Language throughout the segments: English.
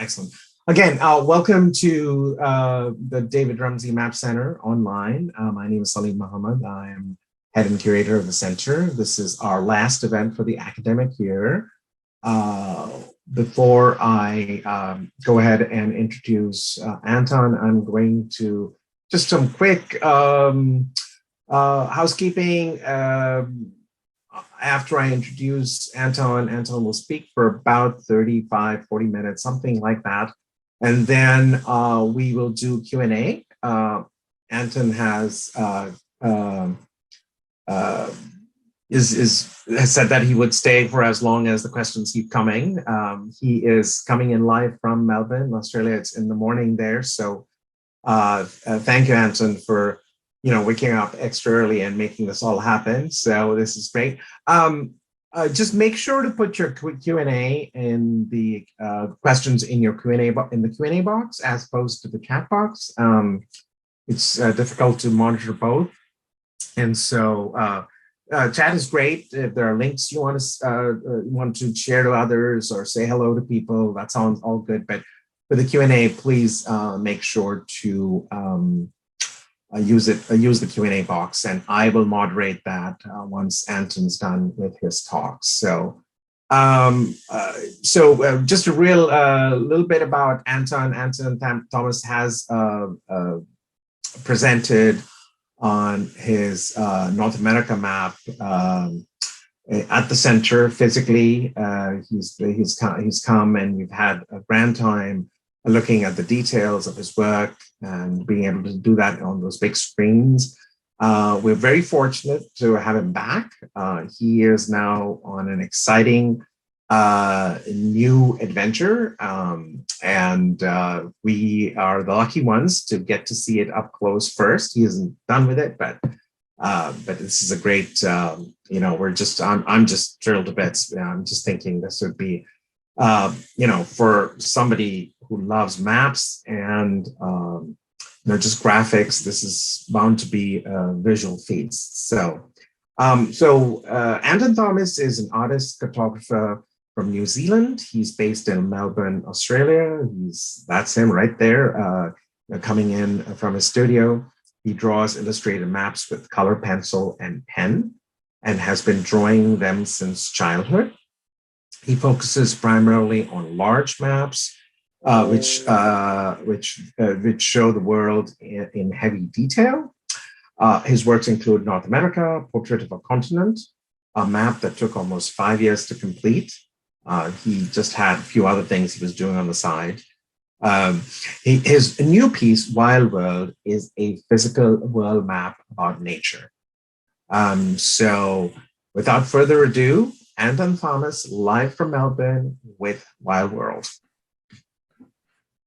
Excellent. Again, welcome to the David Ramsey Map Center online. My name is Salim Mohammed. I am head and curator of the center. This is our last event for the academic year. Before I go ahead and introduce Anton, I'm going to just some quick housekeeping. After I introduce Anton will speak for about 35, 40 minutes, something like that. And then we will do Q&A. Anton has said that he would stay for as long as the questions keep coming. He is coming in live from Melbourne, Australia. It's in the morning there. So thank you, Anton, for waking up extra early and making this all happen. So this is great. Just make sure to put your Q&A in the questions in your Q&A box as opposed to the chat box. It's difficult to monitor both, and so chat is great. If there are links you want to share to others or say hello to people, that sounds all good. But for the Q&A, please make sure to use the Q&A box, and I will moderate that once Anton's done with his talk. So, just a little bit about Anton. Anton Thomas has presented on his North America map at the center physically. He's come and we've had a grand time looking at the details of his work and being able to do that on those big screens. We're very fortunate to have him back. He is now on an exciting new adventure, and we are the lucky ones to get to see it up close first. He isn't done with it, but this is a great, I'm just thrilled to bits. I'm just thinking this would be, for somebody who loves maps and just graphics, this is bound to be a visual feast. So Anton Thomas is an artist-cartographer from New Zealand. He's based in Melbourne, Australia. That's him right there, coming in from his studio. He draws illustrated maps with color pencil and pen, and has been drawing them since childhood. He focuses primarily on large maps, which show the world in heavy detail. His works include North America, Portrait of a Continent, a map that took almost 5 years to complete. He just had a few other things he was doing on the side. His new piece, Wild World, is a physical world map about nature. So without further ado, Anton Thomas, live from Melbourne with Wild World.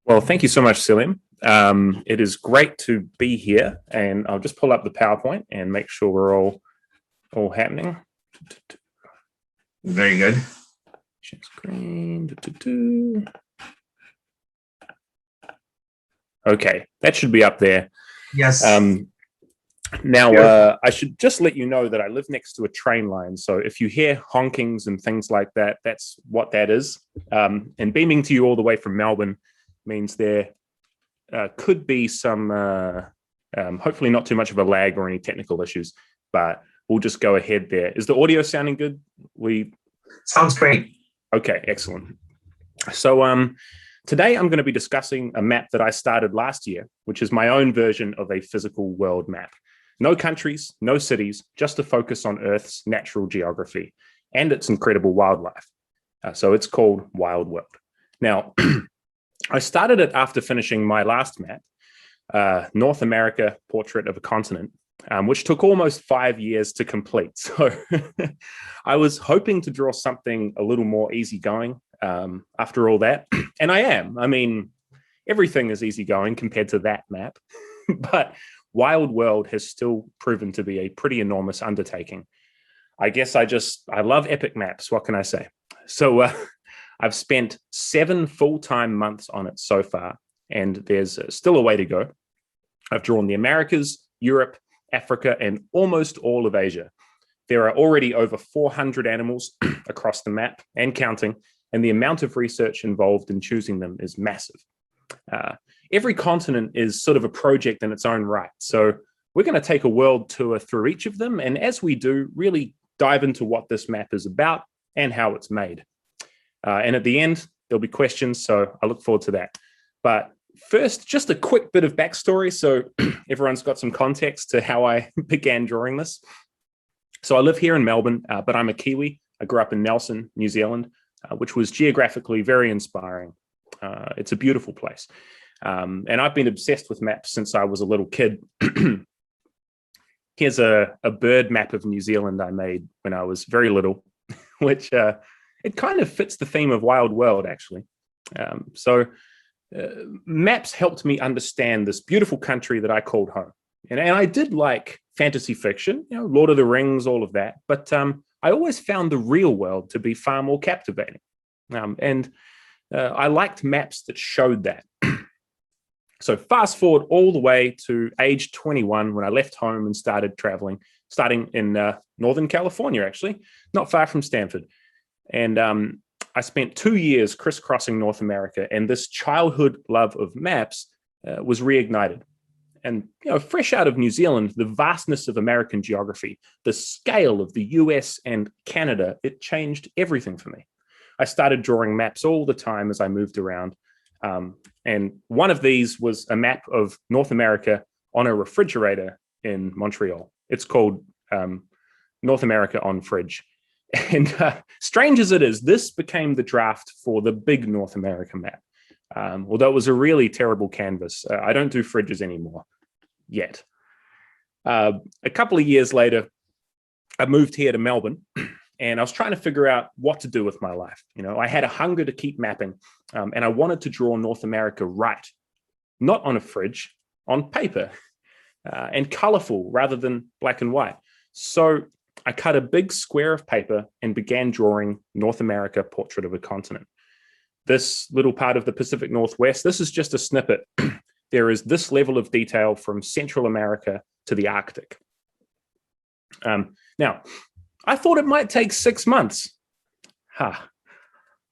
Well, thank you so much, Salim. It is great to be here, and I'll just pull up the PowerPoint and make sure we're all happening. Very good. Share screen. Okay, that should be up there. Yes. Now, I should just let you know that I live next to a train line. So if you hear honkings and things like that, that's what that is. And beaming to you all the way from Melbourne means there could be some, hopefully not too much of a lag or any technical issues, but we'll just go ahead there. Is the audio sounding good? Sounds great. Okay, excellent. So today I'm going to be discussing a map that I started last year, which is my own version of a physical world map. No countries, no cities, just a focus on Earth's natural geography and its incredible wildlife. So it's called Wild World. Now, I started it after finishing my last map, North America, Portrait of a Continent, which took almost 5 years to complete. So I was hoping to draw something a little more easygoing after all that. And I am. I mean, everything is easygoing compared to that map. But Wild World has still proven to be a pretty enormous undertaking. I guess I love epic maps. What can I say? So I've spent 7 full-time months on it so far, and there's still a way to go. I've drawn the Americas, Europe, Africa, and almost all of Asia. There are already over 400 animals across the map and counting, and the amount of research involved in choosing them is massive. Every continent is sort of a project in its own right. So we're going to take a world tour through each of them, and as we do, really dive into what this map is about and how it's made. And at the end, there'll be questions, so I look forward to that. But first, just a quick bit of backstory, so everyone's got some context to how I began drawing this. So I live here in Melbourne, but I'm a Kiwi. I grew up in Nelson, New Zealand, which was geographically very inspiring. It's a beautiful place. And I've been obsessed with maps since I was a little kid. Here's a bird map of New Zealand I made when I was very little, which it kind of fits the theme of Wild World, actually. Maps helped me understand this beautiful country that I called home. And I did like fantasy fiction, Lord of the Rings, all of that. But I always found the real world to be far more captivating. I liked maps that showed that. So fast forward all the way to age 21 when I left home and started traveling, starting in Northern California, actually, not far from Stanford. And I spent 2 years crisscrossing North America, and this childhood love of maps was reignited. And fresh out of New Zealand, the vastness of American geography, the scale of the US and Canada, it changed everything for me. I started drawing maps all the time as I moved around. And one of these was a map of North America on a refrigerator in Montreal. It's called North America on Fridge. And strange as it is, this became the draft for the big North America map. Although it was a really terrible canvas. I don't do fridges anymore yet. A couple of years later, I moved here to Melbourne, and I was trying to figure out what to do with my life. I had a hunger to keep mapping, and I wanted to draw North America right, not on a fridge, on paper, and colorful rather than black and white. So I cut a big square of paper and began drawing North America Portrait of a Continent. This little part of the Pacific Northwest, this is just a snippet. There is this level of detail from Central America to the Arctic. Now, I thought it might take 6 months.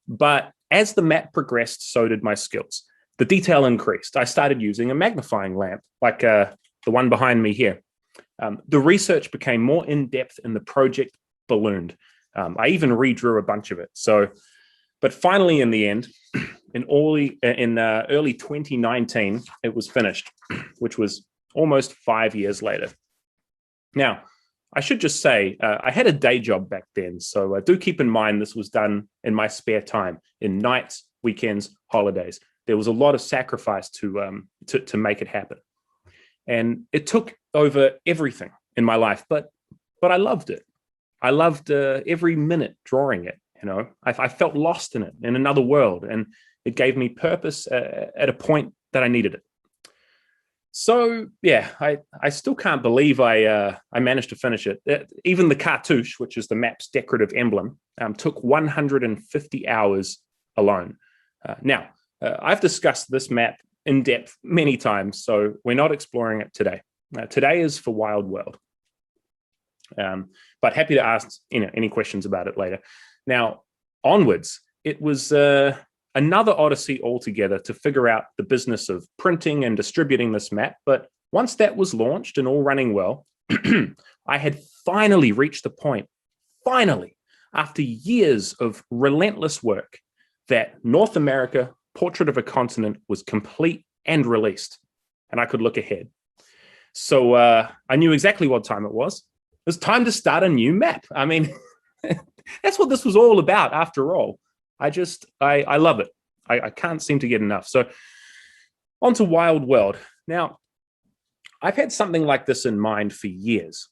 But as the map progressed, so did my skills. The detail increased. I started using a magnifying lamp, like the one behind me here. The research became more in-depth and the project ballooned. I even redrew a bunch of it. But finally, in the end, in early 2019, it was finished, which was almost 5 years later. Now, I should just say, I had a day job back then, so do keep in mind this was done in my spare time, in nights, weekends, holidays. There was a lot of sacrifice to make it happen. And it took over everything in my life, but I loved it. I loved every minute drawing it. I felt lost in it, in another world, and it gave me purpose at a point that I needed it. So yeah, I still can't believe I managed to finish it. Even the cartouche, which is the map's decorative emblem, took 150 hours alone. Now, I've discussed this map in depth many times, so we're not exploring it today. Today is for Wild World. But happy to ask any questions about it later. Now, onwards, it was another odyssey altogether to figure out the business of printing and distributing this map. But once that was launched and all running well, I had finally reached the point, after years of relentless work, that North America Portrait of a Continent was complete and released, and I could look ahead. So I knew exactly what time it was. It was time to start a new map. I mean, that's what this was all about, after all. I love it. I can't seem to get enough. So on to Wild World. Now, I've had something like this in mind for years.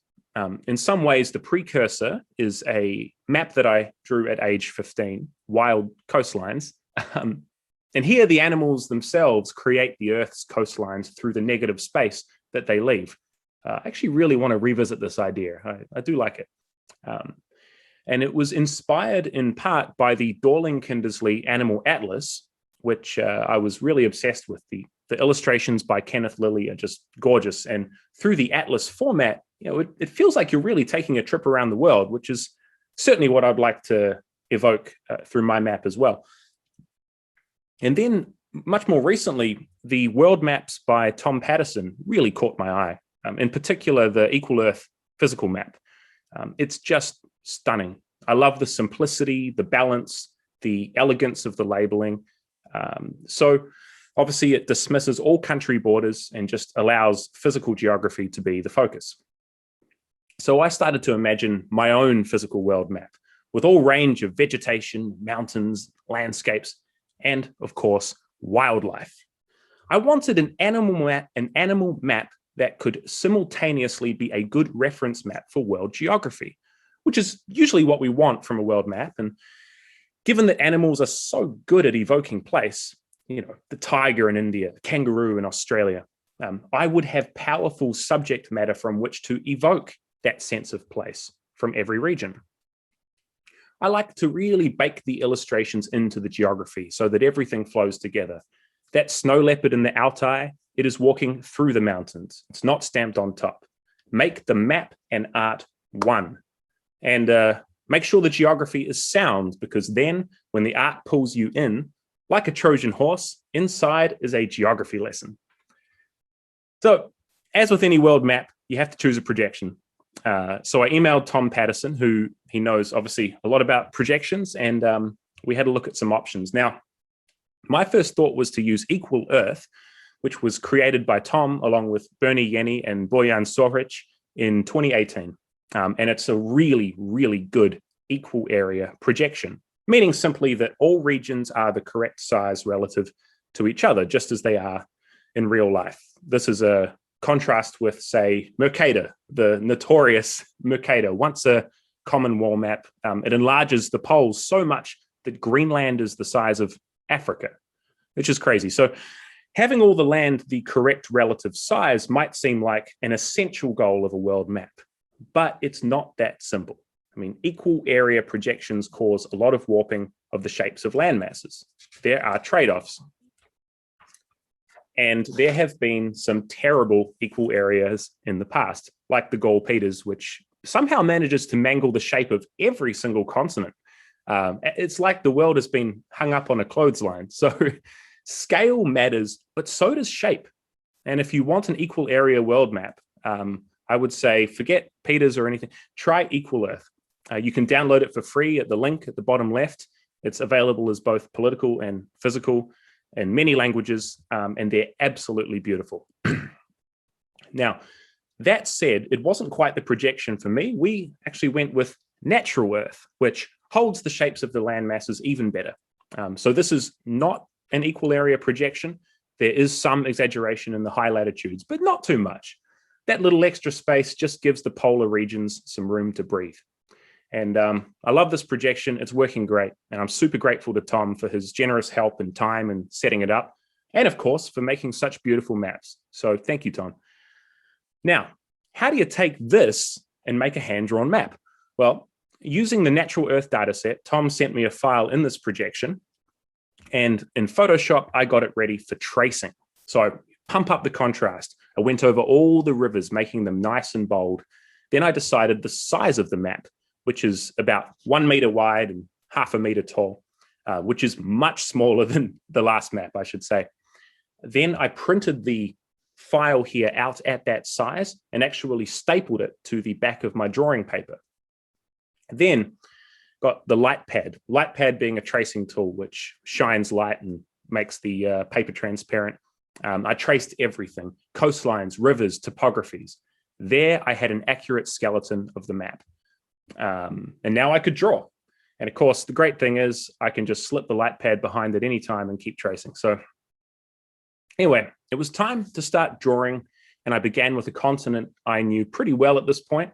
In some ways, the precursor is a map that I drew at age 15, Wild Coastlines. And here the animals themselves create the Earth's coastlines through the negative space that they leave. I actually really want to revisit this idea. I do like it. And it was inspired in part by the Dorling-Kindersley Animal Atlas, which I was really obsessed with. The illustrations by Kenneth Lilly are just gorgeous. And through the Atlas format, it feels like you're really taking a trip around the world, which is certainly what I'd like to evoke through my map as well. And then much more recently, the world maps by Tom Patterson really caught my eye, in particular, the Equal Earth physical map. It's just stunning. I love the simplicity, the balance, the elegance of the labeling. So obviously it dismisses all country borders and just allows physical geography to be the focus. So I started to imagine my own physical world map with all range of vegetation, mountains, landscapes, and of course, wildlife. I wanted an animal map that could simultaneously be a good reference map for world geography, which is usually what we want from a world map. And given that animals are so good at evoking place, you know, the tiger in India, the kangaroo in Australia, I would have powerful subject matter from which to evoke that sense of place from every region. I like to really bake the illustrations into the geography so that everything flows together. That snow leopard in the Altai, it is walking through the mountains. It's not stamped on top. Make the map and art one. And make sure the geography is sound, because then when the art pulls you in, like a Trojan horse, inside is a geography lesson. So as with any world map, you have to choose a projection. So I emailed Tom Patterson, who he knows obviously a lot about projections, and we had a look at some options. Now, my first thought was to use Equal Earth, which was created by Tom along with Bernie Yenny and Boyan Soric in 2018. And it's a really, really good equal area projection, meaning simply that all regions are the correct size relative to each other, just as they are in real life. This is a contrast with, say, Mercator, the notorious Mercator, once a common wall map. It enlarges the poles so much that Greenland is the size of Africa, which is crazy. So having all the land the correct relative size might seem like an essential goal of a world map, but it's not that simple. I mean, equal area projections cause a lot of warping of the shapes of land masses. There are trade-offs. And there have been some terrible equal areas in the past, like the Gall Peters, which somehow manages to mangle the shape of every single continent. It's like the world has been hung up on a clothesline. So scale matters, but so does shape. And if you want an equal area world map, I would say forget Peters or anything, try Equal Earth. You can download it for free at the link at the bottom left. It's available as both political and physical in many languages, and they're absolutely beautiful. Now, that said, it wasn't quite the projection for me. We actually went with Natural Earth, which holds the shapes of the land masses even better. So this is not an equal area projection. There is some exaggeration in the high latitudes, but not too much. That little extra space just gives the polar regions some room to breathe. And I love this projection. It's working great. And I'm super grateful to Tom for his generous help and time in setting it up. And of course, for making such beautiful maps. So thank you, Tom. Now, how do you take this and make a hand-drawn map? Well, using the Natural Earth dataset, Tom sent me a file in this projection. And in Photoshop, I got it ready for tracing. So I pump up the contrast. I went over all the rivers, making them nice and bold. Then I decided the size of the map, which is about 1 meter wide and 0.5 meter tall, which is much smaller than the last map, I should say. Then I printed the file here out at that size and actually stapled it to the back of my drawing paper. Then got the light pad being a tracing tool, which shines light and makes the paper transparent. I traced everything, coastlines, rivers, topographies. There I had an accurate skeleton of the map. And now I could draw. And of course, the great thing is I can just slip the light pad behind at any time and keep tracing. So anyway, it was time to start drawing. And I began with a continent I knew pretty well at this point,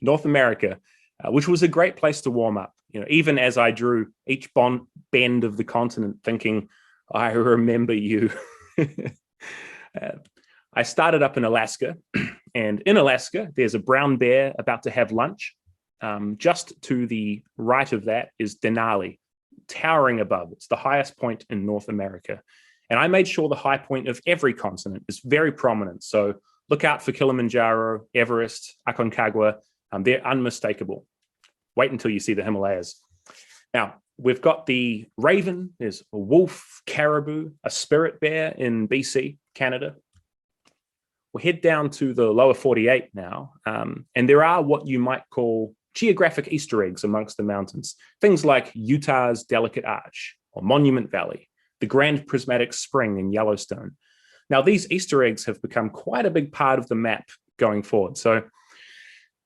North America, which was a great place to warm up. You know, even as I drew each bend of the continent thinking, I remember you. I started up in Alaska, and in Alaska, there's a brown bear about to have lunch. Just to the right of that is Denali, towering above. It's the highest point in North America. And I made sure the high point of every continent is very prominent. So look out for Kilimanjaro, Everest, Aconcagua. They're unmistakable. wait until you see the Himalayas. Now, we've got the raven, there's a wolf, caribou, a spirit bear in BC, Canada. We'll head down to the lower 48 now, and there are what you might call geographic Easter eggs amongst the mountains. Things like Utah's Delicate Arch or Monument Valley, the Grand Prismatic Spring in Yellowstone. Now, these Easter eggs have become quite a big part of the map going forward.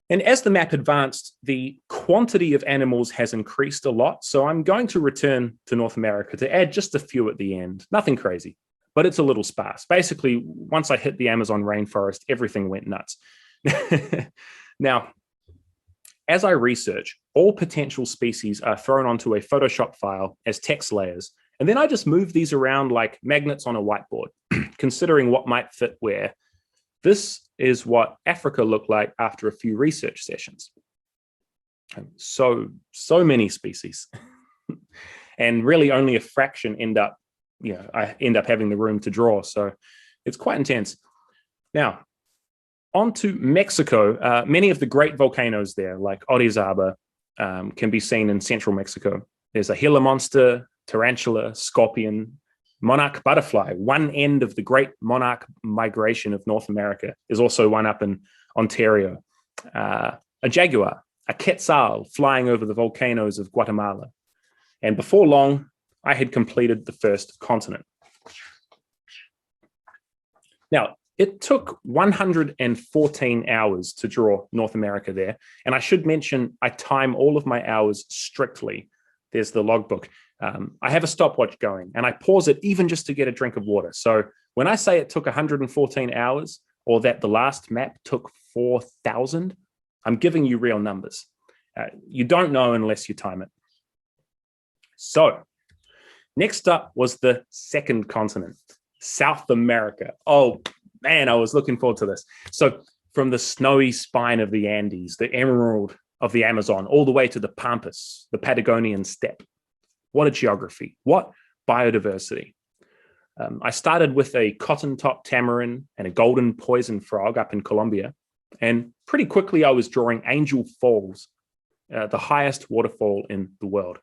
And as the map advanced, the quantity of animals has increased a lot. So I'm going to return to North America to add just a few at the end. Nothing crazy, but it's a little sparse. Basically, once I hit the Amazon rainforest, everything went nuts. Now, as I research, all potential species are thrown onto a Photoshop file as text layers. And then I just move these around like magnets on a whiteboard, considering what might fit where. This is what Africa looked like after a few research sessions. So many species. And really only a fraction I end up having the room to draw. So it's quite intense. Now, on to Mexico. Many of the great volcanoes there, like Orizaba, can be seen in central Mexico. There's a Gila monster, tarantula, scorpion, monarch butterfly. One end of the great monarch migration of North America. There's also one up in Ontario. A jaguar, a quetzal flying over the volcanoes of Guatemala. And before long, I had completed the first continent. Now, it took 114 hours to draw North America there. And I should mention, I time all of my hours strictly. There's the logbook. I have a stopwatch going and I pause it even just to get a drink of water. So when I say it took 114 hours or that the last map took 4,000, I'm giving you real numbers. You don't know unless you time it. So next up was the second continent, South America. Oh man, I was looking forward to this. So from the snowy spine of the Andes, the emerald of the Amazon, all the way to the Pampas, the Patagonian steppe. What a geography, what biodiversity. I started with a cotton-top tamarin and a golden poison frog up in Colombia. And pretty quickly I was drawing Angel Falls, the highest waterfall in the world.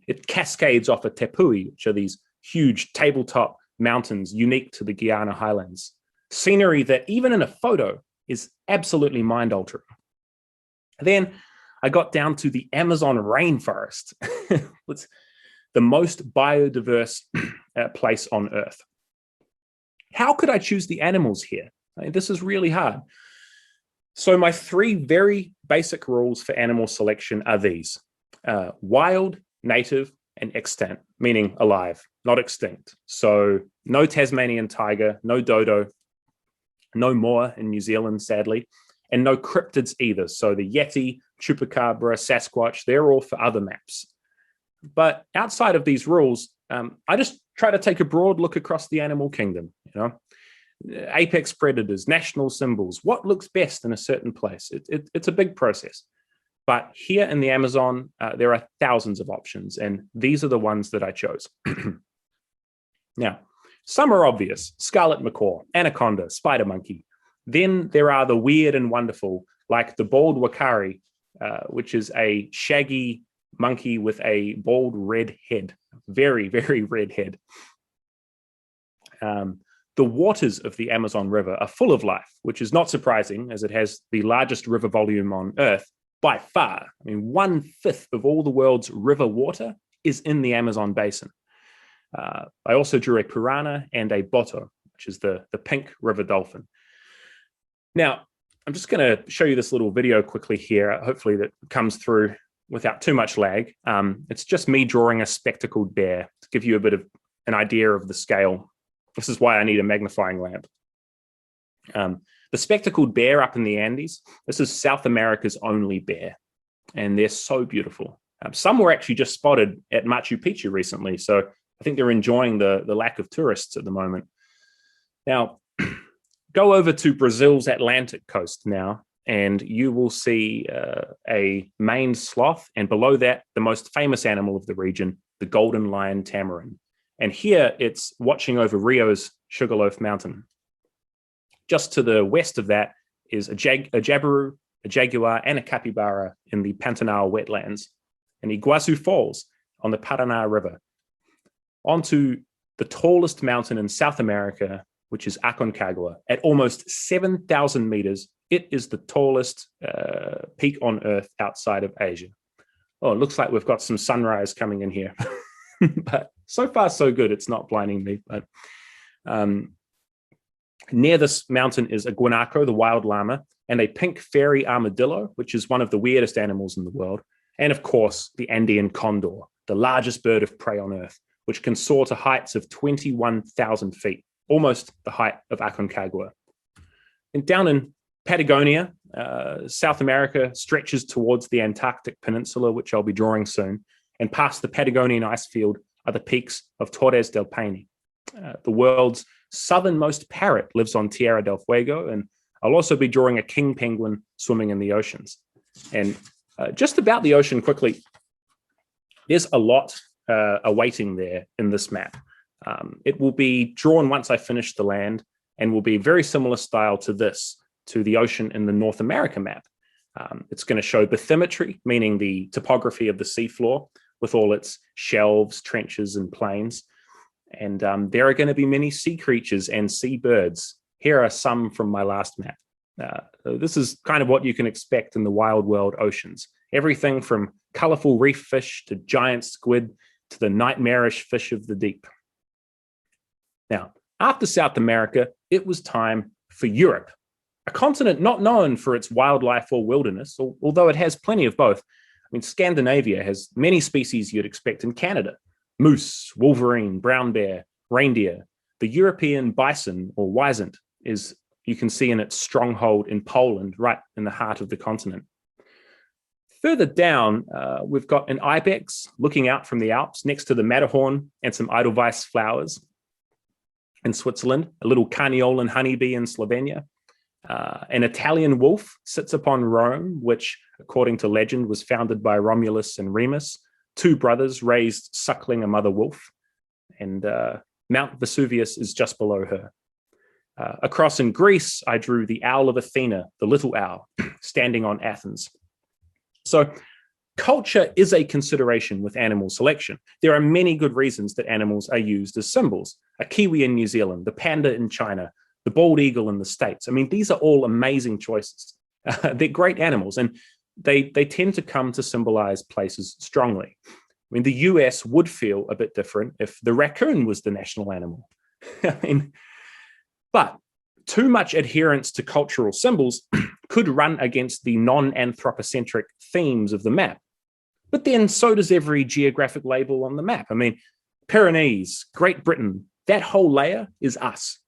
It cascades off a tepui, which are these huge tabletop mountains unique to the Guiana Highlands. Scenery that even in a photo is absolutely mind-altering. Then I got down to the Amazon rainforest. It's the most biodiverse place on Earth. How could I choose the animals here? I mean, this is really hard. So my three very basic rules for animal selection are these: wild, native, and extant, meaning alive, not extinct. So no Tasmanian tiger, no dodo, no moa in New Zealand, sadly, and no cryptids either. So the Yeti, Chupacabra, Sasquatch, they're all for other maps. But outside of these rules, I just try to take a broad look across the animal kingdom, apex predators, national symbols, what looks best in a certain place. It's a big process. But here in the Amazon, there are thousands of options, and these are the ones that I chose. Now, some are obvious: scarlet macaw, anaconda, spider monkey. Then there are the weird and wonderful, like the bald wakari, which is a shaggy monkey with a bald red head, very, very red head. The waters of the Amazon River are full of life, which is not surprising as it has the largest river volume on Earth by far. I mean, 1/5 of all the world's river water is in the Amazon basin. I also drew a piranha and a boto, which is the pink river dolphin. Now, I'm just going to show you this little video quickly here. Hopefully that comes through without too much lag. It's just me drawing a spectacled bear to give you a bit of an idea of the scale. This is why I need a magnifying lamp. The spectacled bear up in the Andes, this is South America's only bear, and they're so beautiful. Some were actually just spotted at Machu Picchu recently, so I think they're enjoying the lack of tourists at the moment. Now, go over to Brazil's Atlantic coast now, and you will see a maned sloth, and below that, the most famous animal of the region, the golden lion tamarin. And here it's watching over Rio's Sugarloaf Mountain. Just to the west of that is a jabiru, a jaguar, and a capybara in the Pantanal wetlands, and Iguazu Falls on the Paraná River. Onto the tallest mountain in South America, which is Aconcagua. At almost 7,000 meters, it is the tallest peak on Earth outside of Asia. Oh, it looks like we've got some sunrise coming in here. But so far, so good. It's not blinding me. But near this mountain is a guanaco, the wild llama, and a pink fairy armadillo, which is one of the weirdest animals in the world. And of course, the Andean condor, the largest bird of prey on Earth, which can soar to heights of 21,000 feet, almost the height of Aconcagua. And down in Patagonia, South America stretches towards the Antarctic Peninsula, which I'll be drawing soon, and past the Patagonian ice field are the peaks of Torres del Paine. The world's southernmost parrot lives on Tierra del Fuego, and I'll also be drawing a king penguin swimming in the oceans. And just about the ocean quickly, there's a lot awaiting there in this map. It will be drawn once I finish the land and will be very similar style to this, to the ocean in the North America map. It's going to show bathymetry, meaning the topography of the seafloor with all its shelves, trenches, and plains. And there are going to be many sea creatures and sea birds. Here are some from my last map. This is kind of what you can expect in the wild world oceans. Everything from colorful reef fish to giant squid to the nightmarish fish of the deep. Now, after South America, it was time for Europe, a continent not known for its wildlife or wilderness, although it has plenty of both. I mean, Scandinavia has many species you'd expect in Canada: moose, wolverine, brown bear, reindeer. The European bison, or wisent, is, you can see in its stronghold in Poland, right in the heart of the continent. Further down, we've got an ibex looking out from the Alps next to the Matterhorn and some Edelweiss flowers in Switzerland, a little Carniolan honeybee in Slovenia. An Italian wolf sits upon Rome, which, according to legend, was founded by Romulus and Remus. Two brothers raised suckling a mother wolf, and Mount Vesuvius is just below her. Across in Greece, I drew the owl of Athena, the little owl, standing on Athens. So culture is a consideration with animal selection. There are many good reasons that animals are used as symbols. A kiwi in New Zealand, the panda in China, the bald eagle in the States. I mean, these are all amazing choices. They're great animals, and they tend to come to symbolize places strongly. I mean, the US would feel a bit different if the raccoon was the national animal. I mean, but too much adherence to cultural symbols could run against the non-anthropocentric themes of the map. But then so does every geographic label on the map. I mean, Pyrenees, Great Britain, that whole layer is us.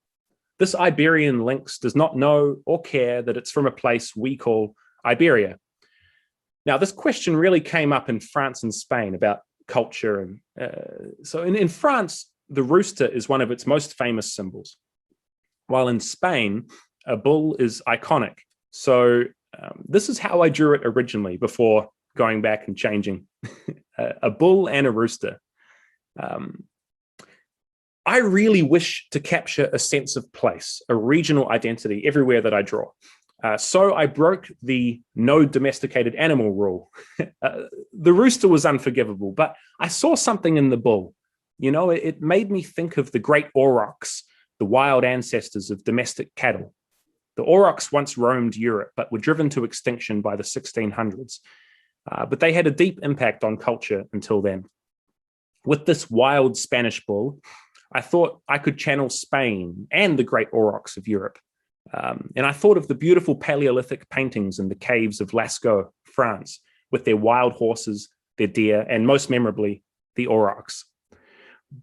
This Iberian lynx does not know or care that it's from a place we call Iberia. Now, this question really came up in France and Spain about culture. And so in France, the rooster is one of its most famous symbols, while in Spain, a bull is iconic. So this is how I drew it originally before going back and changing. A bull and a rooster. I really wish to capture a sense of place, a regional identity everywhere that I draw. So I broke the no domesticated animal rule. The rooster was unforgivable, but I saw something in the bull. You know, it made me think of the great aurochs, the wild ancestors of domestic cattle. The aurochs once roamed Europe, but were driven to extinction by the 1600s. But they had a deep impact on culture until then. With this wild Spanish bull, I thought I could channel Spain and the great aurochs of Europe. And I thought of the beautiful Paleolithic paintings in the caves of Lascaux, France, with their wild horses, their deer, and most memorably, the aurochs.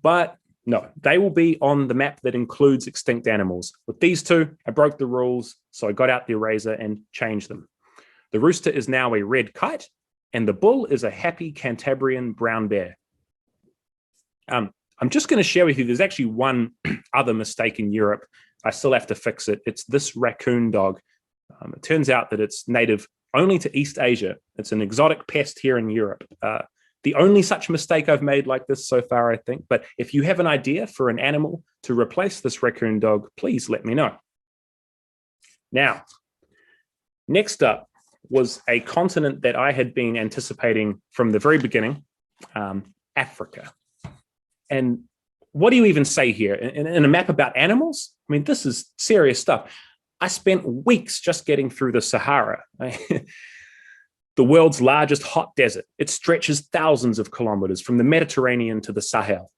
But no, they will be on the map that includes extinct animals. With these two, I broke the rules, so I got out the eraser and changed them. The rooster is now a red kite, and the bull is a happy Cantabrian brown bear. I'm just going to share with you, there's actually one other mistake in Europe. I still have to fix it. It's this raccoon dog. It turns out that it's native only to East Asia. It's an exotic pest here in Europe. The only such mistake I've made like this so far, I think. But if you have an idea for an animal to replace this raccoon dog, please let me know. Now, next up, was a continent that I had been anticipating from the very beginning, Africa. And what do you even say here? In a map about animals? I mean, this is serious stuff. I spent weeks just getting through the Sahara, the world's largest hot desert. It stretches thousands of kilometers from the Mediterranean to the Sahel.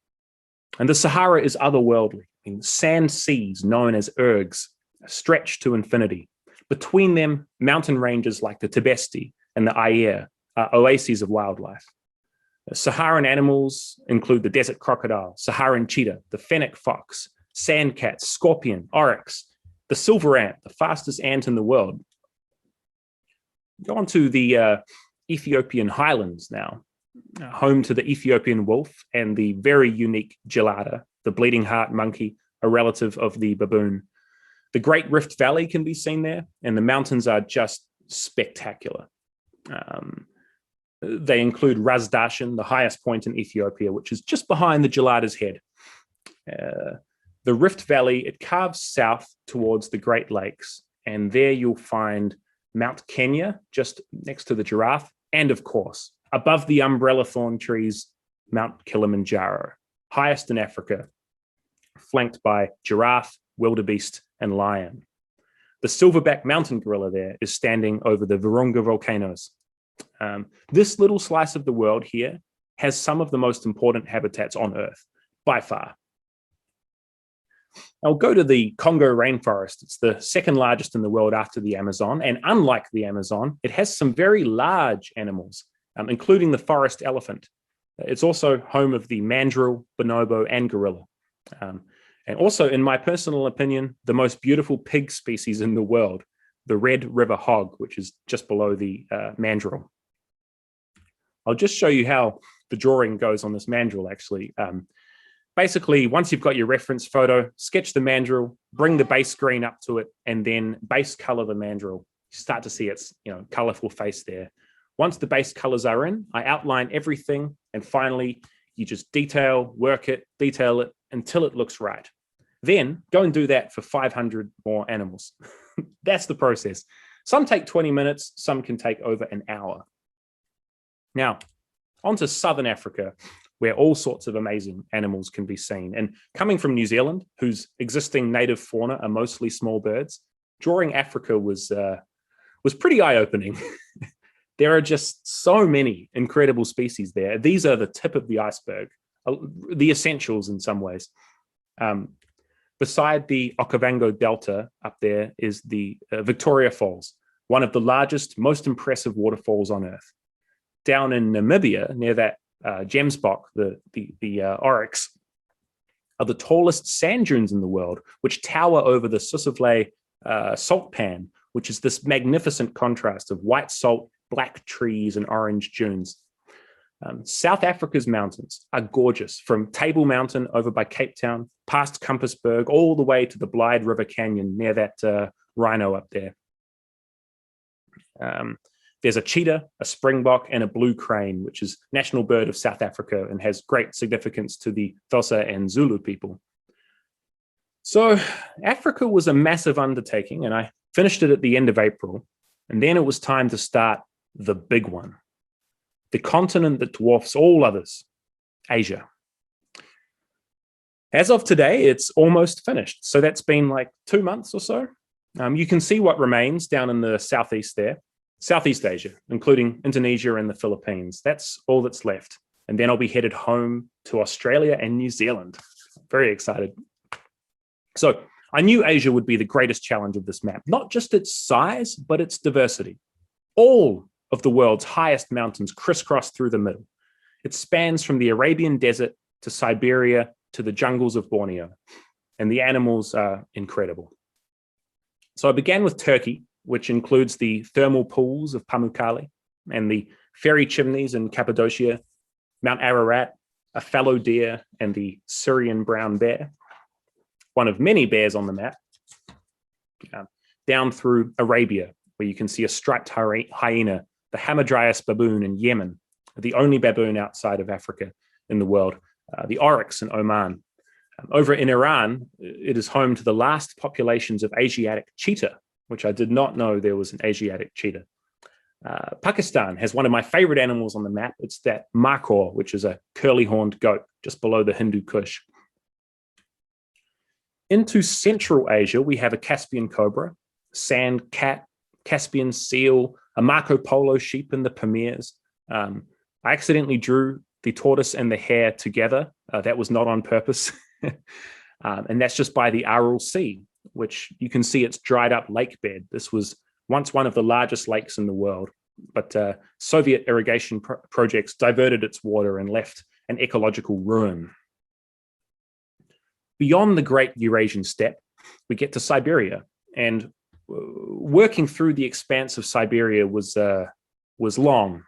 And the Sahara is otherworldly. I mean, sand seas known as ergs stretch to infinity. Between them, mountain ranges like the Tibesti and the Ayer are oases of wildlife. Saharan animals include the desert crocodile, Saharan cheetah, the fennec fox, sand cats, scorpion, oryx, the silver ant, the fastest ant in the world. Go on to the Ethiopian highlands now, home to the Ethiopian wolf and the very unique gelada, the bleeding heart monkey, a relative of the baboon. The Great Rift Valley can be seen there, and the mountains are just spectacular. They include Ras Dashen, the highest point in Ethiopia, which is just behind the gelada's head. The Rift Valley, it carves south towards the Great Lakes, and there you'll find Mount Kenya, just next to the giraffe, and of course, above the umbrella thorn trees, Mount Kilimanjaro, highest in Africa, flanked by giraffe, wildebeest, and lion. The silverback mountain gorilla there is standing over the Virunga volcanoes. This little slice of the world here has some of the most important habitats on Earth, by far. I'll go to the Congo rainforest. It's the second largest in the world after the Amazon. And unlike the Amazon, it has some very large animals, including the forest elephant. It's also home of the mandrill, bonobo, and gorilla. And also, in my personal opinion, the most beautiful pig species in the world, the red river hog, which is just below the mandrill. I'll just show you how the drawing goes on this mandrill, actually. Basically, once you've got your reference photo, sketch the mandrill, bring the base screen up to it, and then base color the mandrill. You start to see its colorful face there. Once the base colors are in, I outline everything, and finally, you just detail it until it looks right. Then go and do that for 500 more animals. That's the process. Some take 20 minutes, some can take over an hour. Now, on to Southern Africa, where all sorts of amazing animals can be seen. And coming from New Zealand, whose existing native fauna are mostly small birds, drawing Africa was pretty eye-opening. There are just so many incredible species there. These are the tip of the iceberg, the essentials in some ways. Beside the Okavango Delta up there is the Victoria Falls, one of the largest, most impressive waterfalls on Earth. Down in Namibia, near that Gemsbok, the oryx, are the tallest sand dunes in the world, which tower over the Sosavle salt pan, which is this magnificent contrast of white salt, black trees, and orange dunes. South Africa's mountains are gorgeous, from Table Mountain over by Cape Town, past Compassberg, all the way to the Blyde River Canyon near that rhino up there. There's a cheetah, a springbok, and a blue crane, which is national bird of South Africa and has great significance to the Xhosa and Zulu people. So Africa was a massive undertaking, and I finished it at the end of April. And then it was time to start the big one, the continent that dwarfs all others, Asia. As of today, it's almost finished. So that's been like 2 months or so. You can see what remains down in the southeast there. Southeast Asia, including Indonesia and the Philippines. That's all that's left. And then I'll be headed home to Australia and New Zealand. Very excited. So I knew Asia would be the greatest challenge of this map, not just its size, but its diversity. All of the world's highest mountains crisscross through the middle. It spans from the Arabian desert to Siberia to the jungles of Borneo. And the animals are incredible. So I began with Turkey, which includes the thermal pools of Pamukkale and the fairy chimneys in Cappadocia, Mount Ararat, a fallow deer, and the Syrian brown bear, one of many bears on the map, down through Arabia, where you can see a striped hyena, the Hamadryas baboon in Yemen, the only baboon outside of Africa in the world, the oryx in Oman. Over in Iran, it is home to the last populations of Asiatic cheetah, which I did not know there was an Asiatic cheetah. Pakistan has one of my favorite animals on the map. It's that markhor, which is a curly-horned goat just below the Hindu Kush. Into Central Asia, we have a Caspian cobra, sand cat, Caspian seal, a Marco Polo sheep in the Pamirs. I accidentally drew the tortoise and the hare together. That was not on purpose. And that's just by the Aral Sea, which you can see it's dried up lake bed. This was once one of the largest lakes in the world, but Soviet irrigation projects diverted its water and left an ecological ruin. Beyond the Great Eurasian Steppe, we get to Siberia, and working through the expanse of Siberia was long.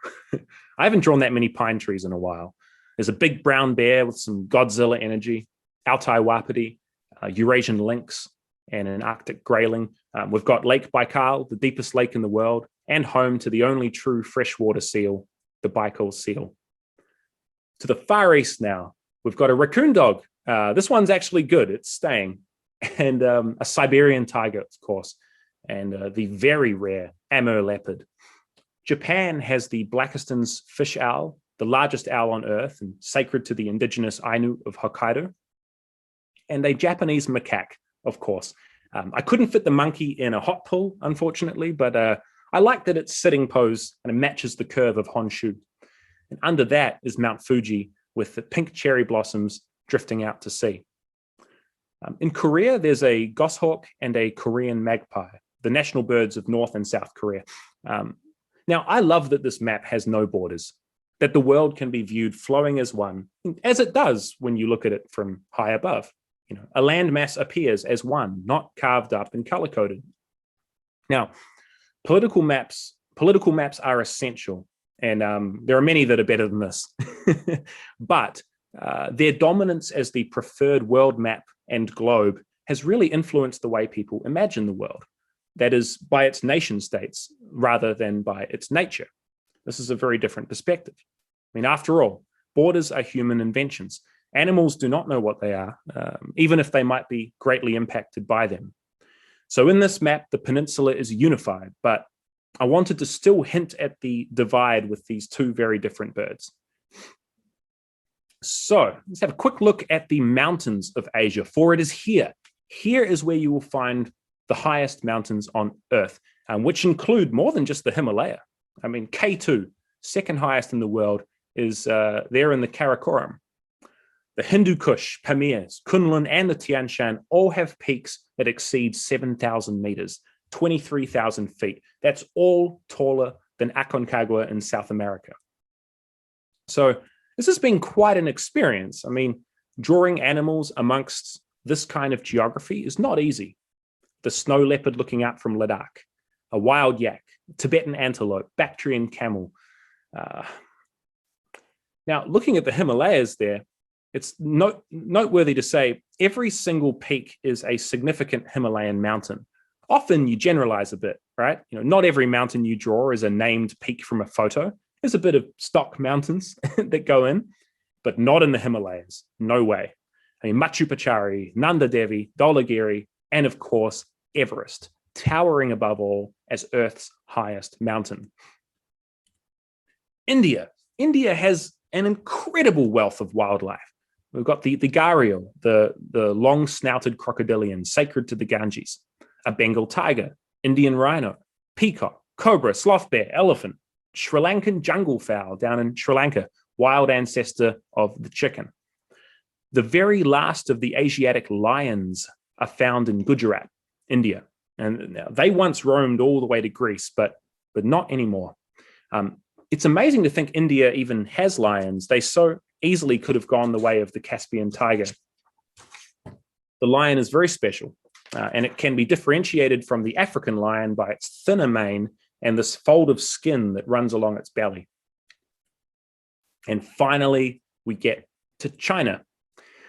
I haven't drawn that many pine trees in a while. There's a big brown bear with some Godzilla energy, Altai wapiti, Eurasian lynx, and an Arctic grayling. We've got Lake Baikal, the deepest lake in the world, and home to the only true freshwater seal, the Baikal seal. To the far east now, we've got a raccoon dog. This one's actually good. It's staying. And a Siberian tiger, of course, and the very rare Amur leopard. Japan has the Blakiston's fish owl, the largest owl on Earth and sacred to the indigenous Ainu of Hokkaido, and a Japanese macaque, of course. I couldn't fit the monkey in a hot pool, unfortunately, but I like that its sitting pose and it matches the curve of Honshu. And under that is Mount Fuji with the pink cherry blossoms drifting out to sea. In Korea, there's a goshawk and a Korean magpie, the national birds of North and South Korea. Now, I love that this map has no borders, that the world can be viewed flowing as one, as it does when you look at it from high above. You know, a landmass appears as one, not carved up and color-coded. Now, political maps are essential, and there are many that are better than this. But their dominance as the preferred world map and globe has really influenced the way people imagine the world. That is, by its nation states rather than by its nature. This is a very different perspective. I mean, after all, borders are human inventions. Animals do not know what they are, even if they might be greatly impacted by them. So in this map, the peninsula is unified, but I wanted to still hint at the divide with these two very different birds. So let's have a quick look at the mountains of Asia, for it is here. Here is where you will find the highest mountains on Earth, which include more than just the Himalaya. I mean, K2, second highest in the world, is there in the Karakoram. The Hindu Kush, Pamirs, Kunlun, and the Tian Shan all have peaks that exceed 7,000 meters, 23,000 feet. That's all taller than Aconcagua in South America. So this has been quite an experience. I mean, drawing animals amongst this kind of geography is not easy. The snow leopard looking out from Ladakh, a wild yak, Tibetan antelope, Bactrian camel. Now, looking at the Himalayas there, it's noteworthy to say every single peak is a significant Himalayan mountain. Often you generalize a bit, right? You know, not every mountain you draw is a named peak from a photo. There's a bit of stock mountains that go in, but not in the Himalayas. No way. I mean, Machu Picchu, Nanda Devi, Dholagiri, and of course, Everest, towering above all as Earth's highest mountain. India has an incredible wealth of wildlife. We've got the gharial, the long-snouted crocodilian, sacred to the Ganges, a Bengal tiger, Indian rhino, peacock, cobra, sloth bear, elephant, Sri Lankan jungle fowl down in Sri Lanka, wild ancestor of the chicken. The very last of the Asiatic lions are found in Gujarat, India. And now, they once roamed all the way to Greece, but not anymore. It's amazing to think India even has lions. They so easily could have gone the way of the Caspian tiger. The lion is very special, and it can be differentiated from the African lion by its thinner mane and this fold of skin that runs along its belly. And finally, we get to China,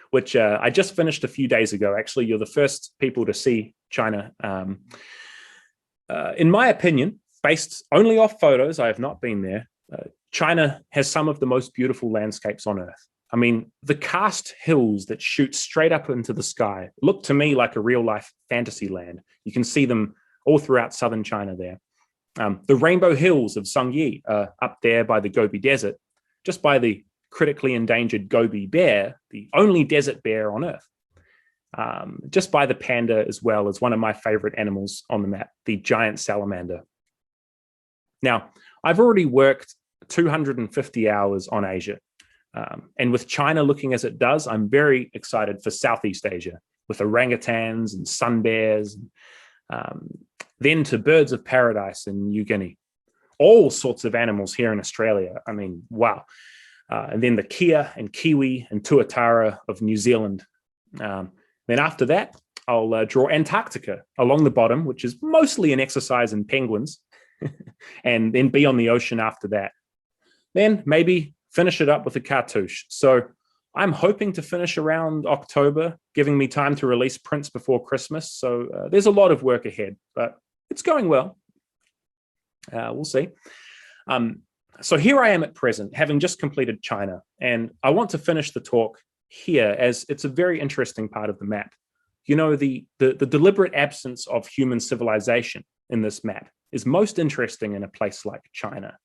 which I just finished a few days ago. Actually, you're the first people to see China. In my opinion, based only off photos, I have not been there, China has some of the most beautiful landscapes on Earth. I mean, the karst hills that shoot straight up into the sky look to me like a real-life fantasy land. You can see them all throughout southern China there. The Rainbow Hills of Songyi are up there by the Gobi Desert, just by the critically endangered Gobi bear, the only desert bear on Earth. Just by the panda as well as one of my favorite animals on the map, the giant salamander. Now, I've already worked 250 hours on Asia. And with China looking as it does, I'm very excited for Southeast Asia with orangutans and sun bears, then to birds of paradise in New Guinea. All sorts of animals here in Australia. I mean, wow. And then the kia and kiwi and tuatara of New Zealand. Then after that, I'll draw Antarctica along the bottom, which is mostly an exercise in penguins, and then be on the ocean after that. Then maybe finish it up with a cartouche. So I'm hoping to finish around October, giving me time to release prints before Christmas. So there's a lot of work ahead, but it's going well. We'll see. So here I am at present, having just completed China, and I want to finish the talk here as it's a very interesting part of the map. You know, the deliberate absence of human civilization in this map is most interesting in a place like China.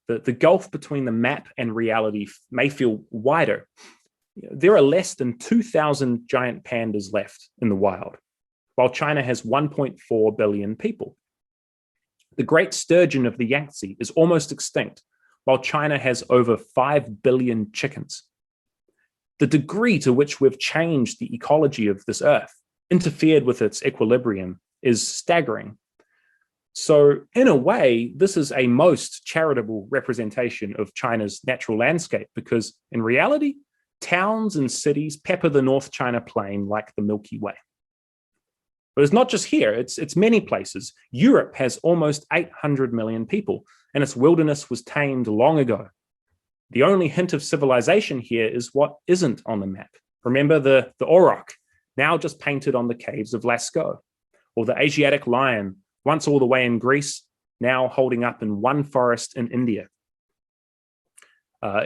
The gulf between the map and reality may feel wider. There are less than 2,000 giant pandas left in the wild, while China has 1.4 billion people. The great sturgeon of the Yangtze is almost extinct, while China has over 5 billion chickens. The degree to which we've changed the ecology of this earth, interfered with its equilibrium, is staggering. So in a way, this is a most charitable representation of China's natural landscape, because in reality, towns and cities pepper the North China Plain like the Milky Way. But it's not just here, it's many places. Europe has almost 800 million people, and its wilderness was tamed long ago. The only hint of civilization here is what isn't on the map. Remember the auroch, now just painted on the caves of Lascaux, or the Asiatic lion, once all the way in Greece, now holding up in one forest in India.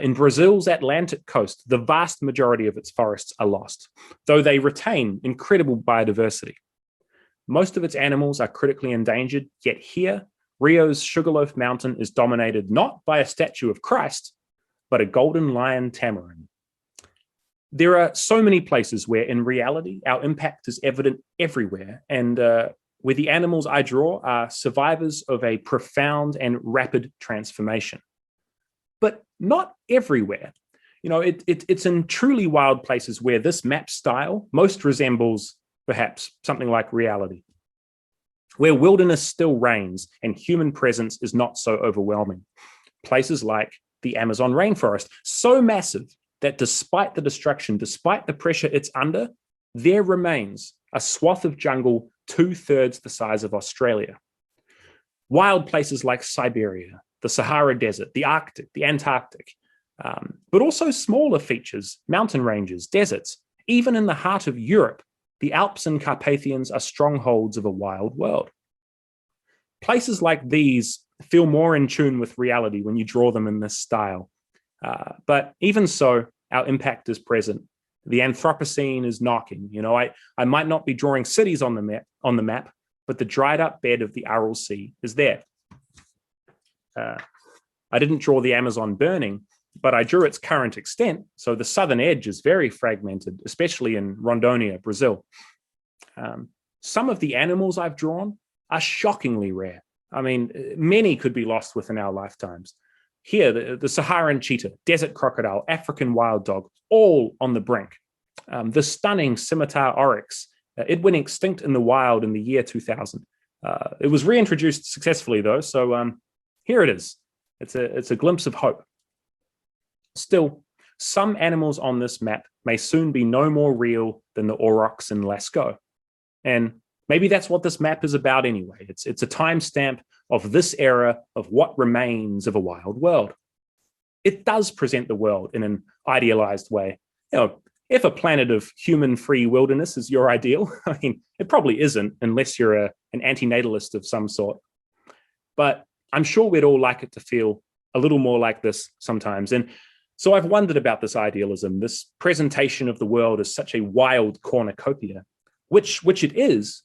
In Brazil's Atlantic coast, the vast majority of its forests are lost, though they retain incredible biodiversity. Most of its animals are critically endangered, yet here, Rio's Sugarloaf Mountain is dominated not by a statue of Christ, but a golden lion tamarin. There are so many places where, in reality, our impact is evident everywhere, and where the animals I draw are survivors of a profound and rapid transformation. But not everywhere. You know, it's in truly wild places where this map style most resembles, perhaps, something like reality, where wilderness still reigns and human presence is not so overwhelming. Places like the Amazon rainforest, so massive that despite the destruction, despite the pressure it's under, there remains a swath of jungle 2/3 the size of Australia. Wild places like Siberia, the Sahara Desert, the Arctic, the Antarctic, but also smaller features, mountain ranges, deserts. Even in the heart of Europe, the Alps and Carpathians are strongholds of a wild world. Places like these feel more in tune with reality when you draw them in this style. But even so, our impact is present. The Anthropocene is knocking. You know, I might not be drawing cities on the map, but the dried up bed of the Aral Sea is there. I didn't draw the Amazon burning, but I drew its current extent. So the southern edge is very fragmented, especially in Rondônia, Brazil. Some of the animals I've drawn are shockingly rare. I mean, many could be lost within our lifetimes. Here, the Saharan cheetah, desert crocodile, African wild dog, all on the brink. The stunning scimitar oryx, it went extinct in the wild in the year 2000. It was reintroduced successfully though, so here it is. It's a glimpse of hope. Still, some animals on this map may soon be no more real than the aurochs in Lascaux. And maybe that's what this map is about anyway. It's a timestamp of this era of what remains of a wild world. It does present the world in an idealized way. You know, if a planet of human-free wilderness is your ideal, I mean, it probably isn't unless you're an antinatalist of some sort. But I'm sure we'd all like it to feel a little more like this sometimes. And so I've wondered about this idealism, this presentation of the world as such a wild cornucopia, which it is,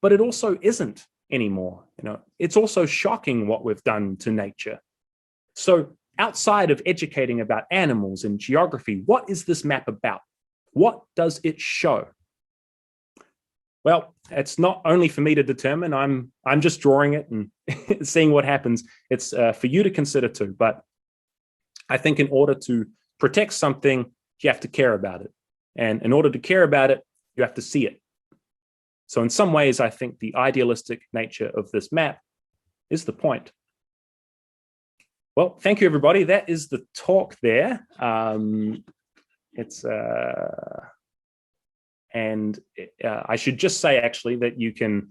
but it also isn't. anymore. It's also shocking what we've done to nature. So outside of educating about animals and geography, what is this map about? What does it show? Well, it's not only for me to determine. I'm just drawing it and seeing what happens. It's for you to consider too. But I think in order to protect something, you have to care about it. And in order to care about it, you have to see it. So in some ways, I think the idealistic nature of this map is the point. Well, thank you, everybody. That is the talk there. I should just say, actually, that you can,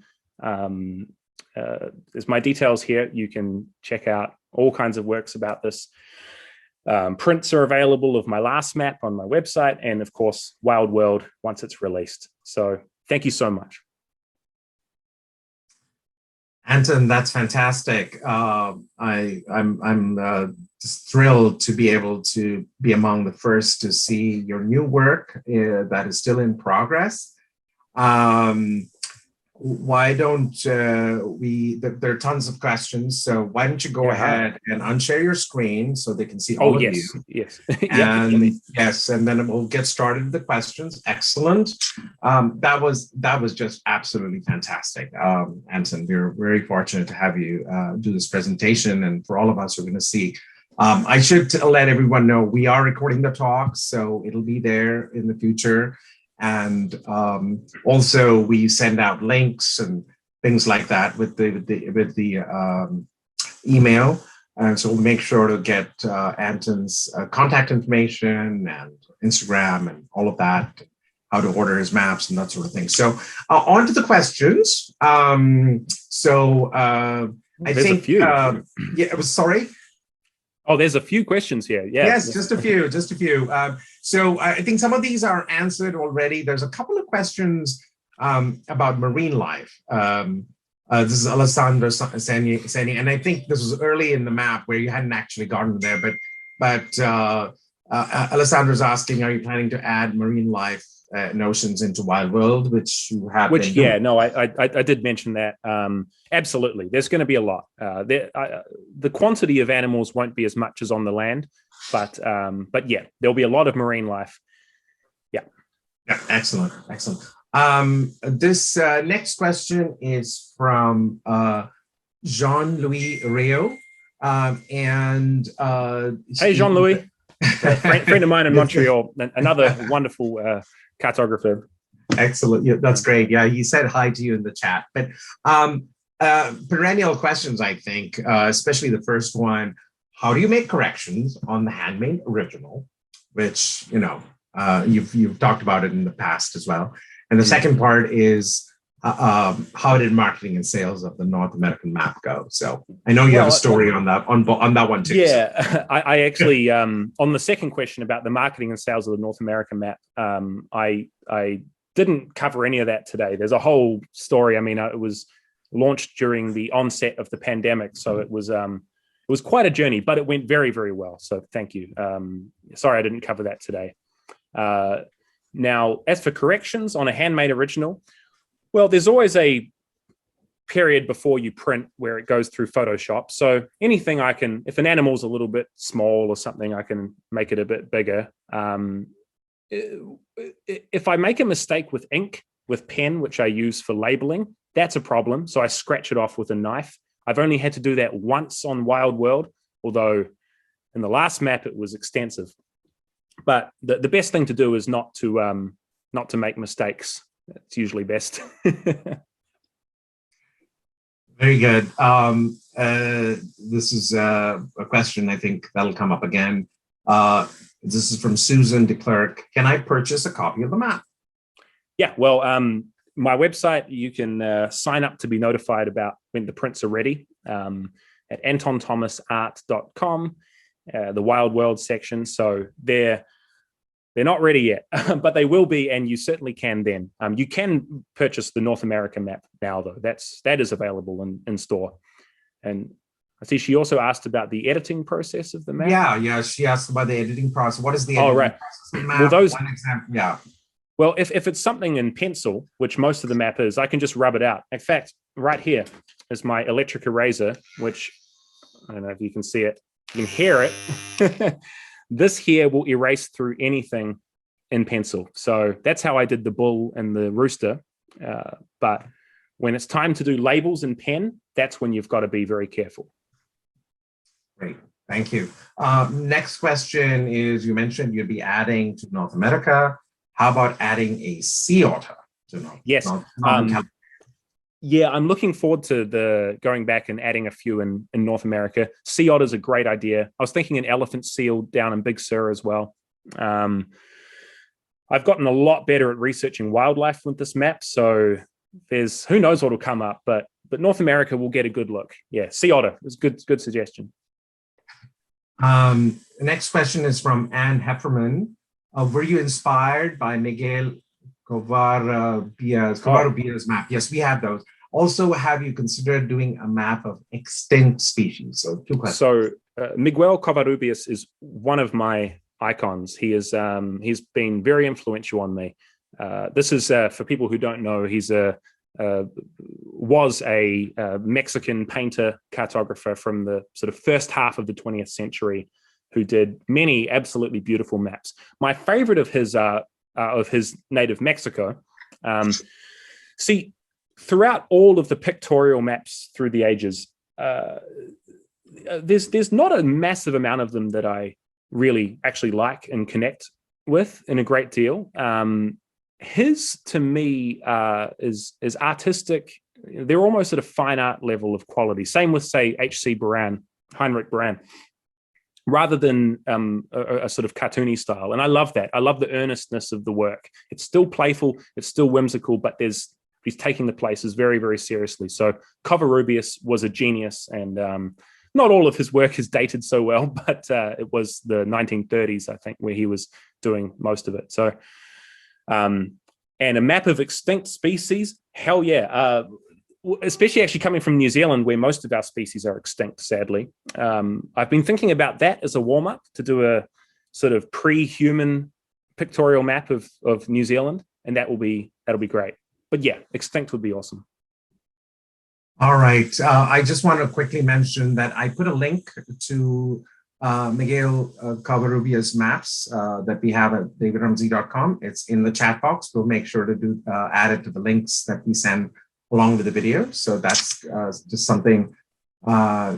there's my details here. You can check out all kinds of works about this. Prints are available of my last map on my website, and of course, Wild World once it's released. So thank you so much. Anton, that's fantastic. I'm just thrilled to be able to be among the first to see your new work that is still in progress. Why don't there are tons of questions, so why don't you go ahead and unshare your screen so they can see all of you? Yes. And yes, and then we'll get started with the questions. Excellent. That was just absolutely fantastic. Anton, we're very fortunate to have you do this presentation, and for all of us who are going to see. I should let everyone know we are recording the talk, so it'll be there in the future. And also we send out links and things like that with the email. And so we'll make sure to get Anton's contact information and Instagram and all of that, how to order his maps and that sort of thing. So on to the questions. I think, sorry. Oh, there's a few questions here. Yeah. Yes, just a few. So I think some of these are answered already. There's a couple of questions about marine life. This is Alessandro Seni, and I think this was early in the map where you hadn't actually gotten there, but Alessandro's asking, are you planning to add marine life notions into Wild World, which you have been doing? Yeah, no, I did mention that. Absolutely, there's going to be a lot. The quantity of animals won't be as much as on the land, but yeah, there'll be a lot of marine life. Yeah, excellent. This next question is from Jean-Louis Rio, and hey, Jean-Louis, friend of mine in Montreal, another wonderful cartographer. Excellent. Yeah, that's great. Yeah, he said hi to you in the chat. But perennial questions, I think, especially the first one. How do you make corrections on the handmade original, which you've talked about it in the past as well. And the second part is how did marketing and sales of the North American map go? So I know you have a story on that one too. Yeah, so. I actually on the second question about the marketing and sales of the North American map, I didn't cover any of that today. There's a whole story. I mean, it was launched during the onset of the pandemic, so it was quite a journey, but it went very, very well. So thank you. Sorry, I didn't cover that today. Now, as for corrections on a handmade original, well, there's always a period before you print where it goes through Photoshop. So anything I can, if an animal's a little bit small or something, I can make it a bit bigger. If I make a mistake with ink, with pen, which I use for labeling, that's a problem. So I scratch it off with a knife. I've only had to do that once on Wild World, although in the last map it was extensive. But the best thing to do is not to make mistakes. It's usually best. Very good. This is a question I think that'll come up again. This is from Susan de Klerk. Can I purchase a copy of the map? Yeah, well, my website, you can sign up to be notified about when the prints are ready at antonthomasart.com, the Wild World section. So they're not ready yet, but they will be, and you certainly can then. You can purchase the North American map now, though. That is available in store. And I see she also asked about the editing process of the map. Yeah, she asked about the editing process. What is the editing process of the map? Well, One example, yeah. Well, if it's something in pencil, which most of the map is, I can just rub it out. In fact, right here is my electric eraser, which I don't know if you can see it. You can hear it. This here will erase through anything in pencil. So that's how I did the bull and the rooster. But when it's time to do labels in pen, that's when you've got to be very careful. Great, thank you. Next question is, you mentioned you'd be adding to North America. How about adding a sea otter to North? Yes. Yeah, I'm looking forward to going back and adding a few in North America. Sea otter is a great idea. I was thinking an elephant seal down in Big Sur as well. I've gotten a lot better at researching wildlife with this map, so there's who knows what will come up, but North America will get a good look. Yeah, sea otter is good suggestion. The next question is from Anne Hefferman. Were you inspired by Miguel Covarrubias map? Yes, we have those. Also, have you considered doing a map of extinct species? So 2 questions. So Miguel Covarrubias is one of my icons. He is he's been very influential on me. This is for people who don't know, he's was a Mexican painter cartographer from the sort of first half of the 20th century, who did many absolutely beautiful maps. My favorite of his native Mexico. See, throughout all of the pictorial maps through the ages, there's not a massive amount of them that I really actually like and connect with in a great deal. His, to me, is artistic. They're almost at a fine art level of quality. Same with, say, Heinrich Baran, rather than a sort of cartoony style. And I love that. I love the earnestness of the work. It's still playful, it's still whimsical, but he's taking the places very, very seriously. So Covarrubias was a genius, and not all of his work is dated so well, but it was the 1930s, I think, where he was doing most of it. So, and a map of extinct species, hell yeah. Especially actually coming from New Zealand, where most of our species are extinct, sadly. I've been thinking about that as a warm-up to do a sort of pre-human pictorial map of New Zealand, and that'll be great. But yeah, extinct would be awesome. All right. I just want to quickly mention that I put a link to Miguel Covarrubias maps that we have at davidramsey.com. It's in the chat box. We'll make sure to add it to the links that we send along with the video. So that's just something to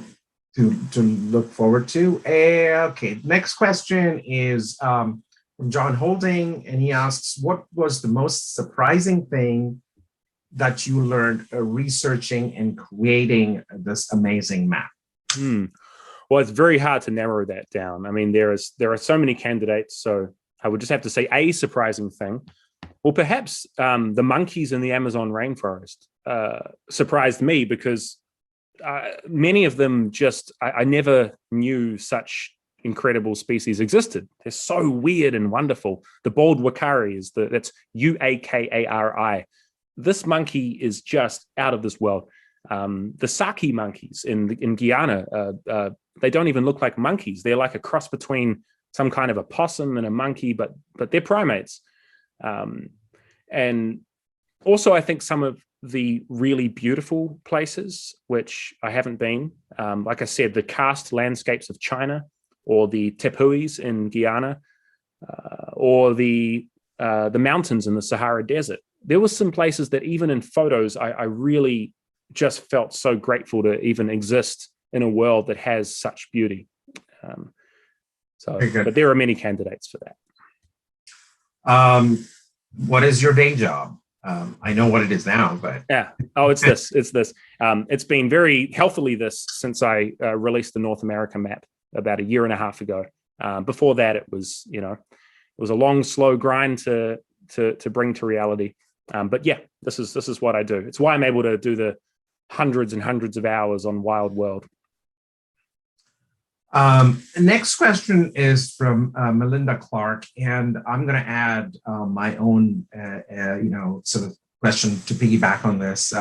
look forward to. Okay, next question is from John Holding, and he asks, what was the most surprising thing that you learned researching and creating this amazing map? Well, it's very hard to narrow that down. I mean, there are so many candidates, so I would just have to say a surprising thing. Well, perhaps the monkeys in the Amazon rainforest surprised me, because many of them I never knew such incredible species existed. They're so weird and wonderful. The bald wakari that's Uakari. This monkey is just out of this world. The Saki monkeys in Guyana, they don't even look like monkeys. They're like a cross between some kind of a possum and a monkey, but they're primates. And also, I think some of the really beautiful places, which I haven't been, like I said, the karst landscapes of China, or the tepuis in Guyana, or the mountains in the Sahara Desert. There were some places that even in photos, I really just felt so grateful to even exist in a world that has such beauty. But there are many candidates for that. What is your day job? I know what it is now, but yeah. Oh, it's this. It's been very healthily this since I released the North America map about 1.5 years ago. Before that, it was a long, slow grind to bring to reality. But yeah, this is what I do. It's why I'm able to do the hundreds and hundreds of hours on Wild World. Next question is from Melinda Clark, and I'm going to add my own, sort of question to piggyback on this.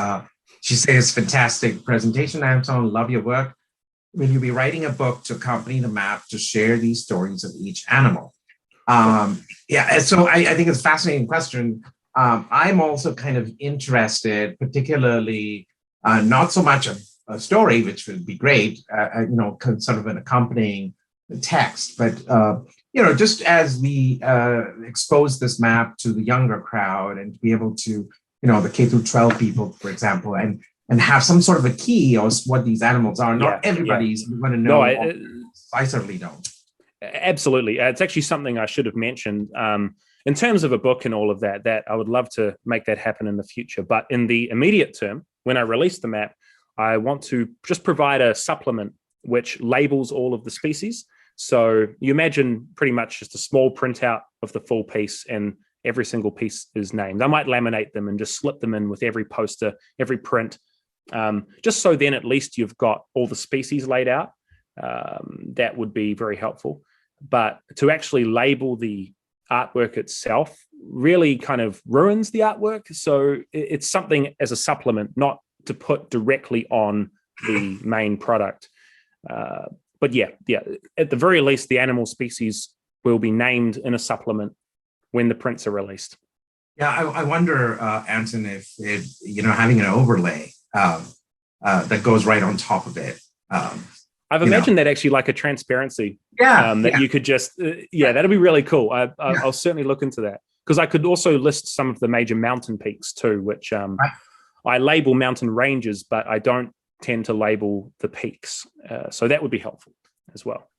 She says, fantastic presentation, Anton. Love your work. Will you be writing a book to accompany the map to share these stories of each animal? Yeah, so I think it's a fascinating question. I'm also kind of interested, particularly not so much a story, which would be great, sort of an accompanying text, but just as we expose this map to the younger crowd and to be able to, the K through 12 people, for example, and have some sort of a key on what these animals are. Not everybody's going to know. No, I certainly don't. Absolutely. It's actually something I should have mentioned. In terms of a book and all of that I would love to make that happen in the future. But in the immediate term, when I release the map, I want to just provide a supplement which labels all of the species. So you imagine pretty much just a small printout of the full piece, and every single piece is named. I might laminate them and just slip them in with every poster, every print, just so then at least you've got all the species laid out. That would be very helpful. But to actually label the artwork itself really kind of ruins the artwork. So it's something as a supplement, not to put directly on the main product. But yeah, at the very least, the animal species will be named in a supplement when the prints are released. Yeah, I wonder, Anton, if having an overlay that goes right on top of it. I've imagined that actually like a transparency. You could just, that'd be really cool. I'll certainly look into that, because I could also list some of the major mountain peaks too, which I label mountain ranges, but I don't tend to label the peaks. So that would be helpful as well.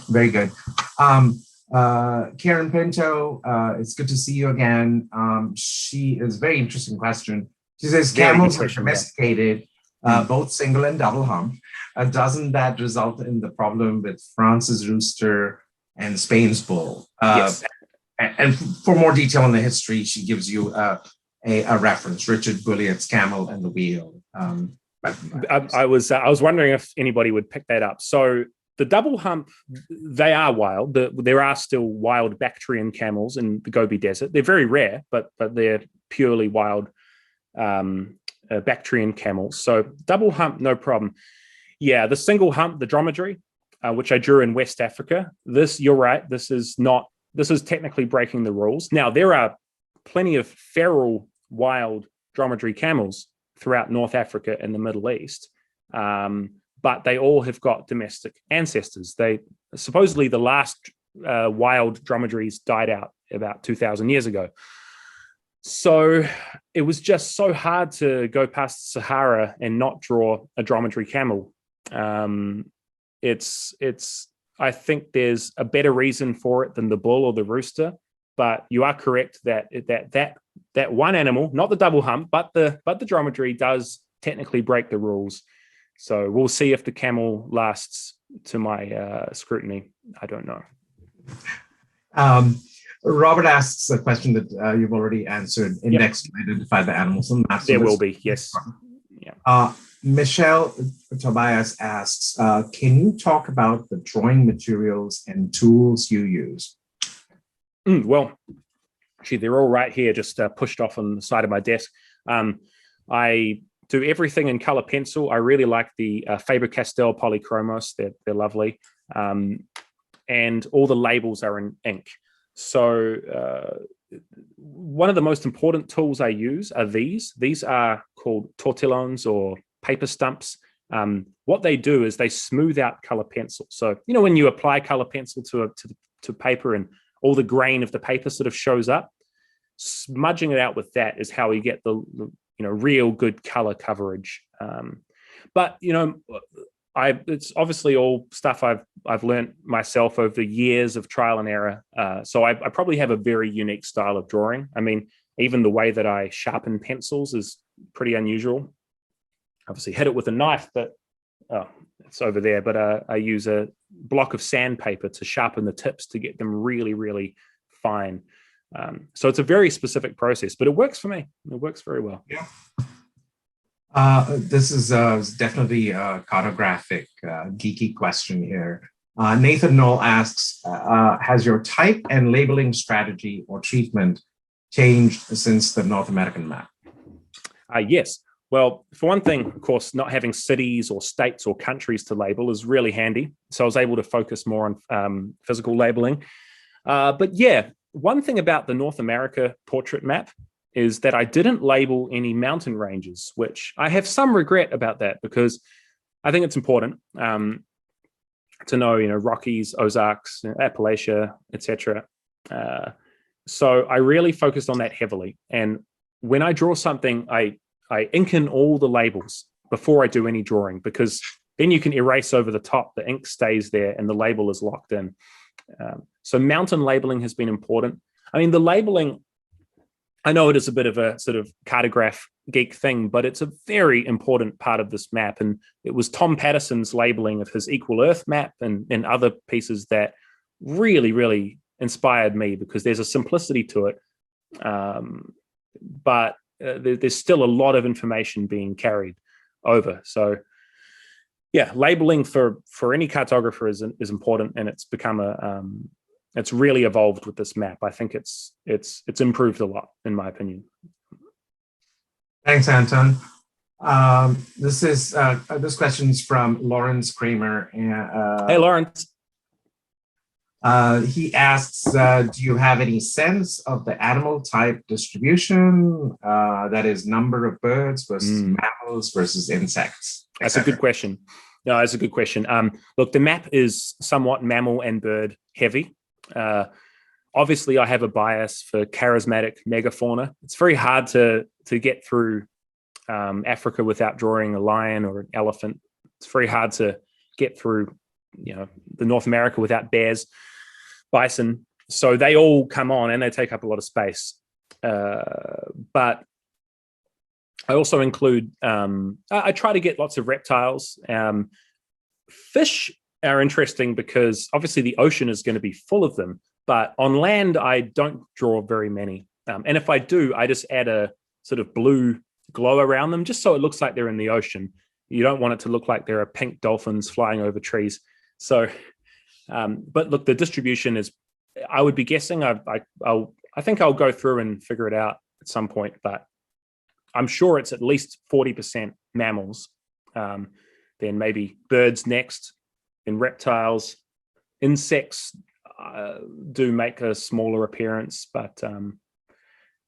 Very good. Karen Pinto, it's good to see you again. She is a very interesting question. She says, camels are domesticated, both single and double hump. Doesn't that result in the problem with France's rooster and Spain's bull? Yes. And for more detail on the history, she gives you a reference, Richard Bulliet's Camel and the Wheel. I was wondering if anybody would pick that up. So the double hump, they are wild. There are still wild Bactrian camels in the Gobi Desert. They're very rare, but they're purely wild Bactrian camels. So double hump, no problem. Yeah, the single hump, the dromedary, which I drew in West Africa. You're right. This is technically breaking the rules. Now, there are plenty of feral wild dromedary camels throughout North Africa and the Middle East, but they all have got domestic ancestors. Supposedly the last wild dromedaries died out about 2,000 years ago. So it was just so hard to go past Sahara and not draw a dromedary camel. I think there's a better reason for it than the bull or the rooster, but you are correct that one animal, not the double hump, but the dromedary, does technically break the rules. So we'll see if the camel lasts to my scrutiny. I don't know. Robert asks a question that you've already answered. Index to identify the animals on the map. There will be, yes. Yeah. Michelle Tobias asks, can you talk about the drawing materials and tools you use? Well, actually, they're all right here, just pushed off on the side of my desk. I do everything in color pencil. I really like the Faber-Castell Polychromos. They're lovely. And all the labels are in ink. So one of the most important tools I use are these. These are called tortillons or paper stumps. What they do is they smooth out color pencil. So, when you apply color pencil to paper and all the grain of the paper sort of shows up, smudging it out with that is how we get the real good color coverage. But it's obviously all stuff I've learned myself over years of trial and error. So I probably have a very unique style of drawing. I mean, even the way that I sharpen pencils is pretty unusual. Obviously hit it with a knife, but it's over there. But I use a block of sandpaper to sharpen the tips to get them really, really fine. So it's a very specific process, but it works for me. It works very well. Yeah. This is definitely a cartographic, geeky question here. Nathan Knoll asks, has your type and labeling strategy or treatment changed since the North American map? Yes. Well, for one thing, of course, not having cities or states or countries to label is really handy. So I was able to focus more on physical labeling. But yeah, one thing about the North America portrait map is that I didn't label any mountain ranges, which I have some regret about that, because I think it's important to know, Rockies, Ozarks, Appalachia, etc. So I really focused on that heavily. And when I draw something, I ink in all the labels before I do any drawing, because then you can erase over the top, the ink stays there and the label is locked in. So mountain labeling has been important. I mean, the labeling, I know it is a bit of a sort of cartograph geek thing, but it's a very important part of this map. And it was Tom Patterson's labeling of his Equal Earth map and other pieces that really, really inspired me, because there's a simplicity to it. But there's still a lot of information being carried over. So yeah, labeling for any cartographer is important, and it's become it's really evolved with this map. I think it's improved a lot, in my opinion. Thanks, Anton. This question's from Lawrence Kramer. Hey, Lawrence. He asks, do you have any sense of the animal type distribution? That is, number of birds versus mammals versus insects. That's a good question. No, that's a good question. Look, the map is somewhat mammal and bird heavy. Obviously, I have a bias for charismatic megafauna. It's very hard to get through Africa without drawing a lion or an elephant. It's very hard to get through, the North America without bears, bison. So they all come on and they take up a lot of space. But I also include, I try to get lots of reptiles. Fish are interesting because obviously the ocean is going to be full of them, but on land, I don't draw very many. And if I do, I just add a sort of blue glow around them, just so it looks like they're in the ocean. You don't want it to look like there are pink dolphins flying over trees. So, but look, the distribution is, I would be guessing, I think I'll go through and figure it out at some point, but I'm sure it's at least 40% mammals, then maybe birds next, then reptiles. Insects do make a smaller appearance, but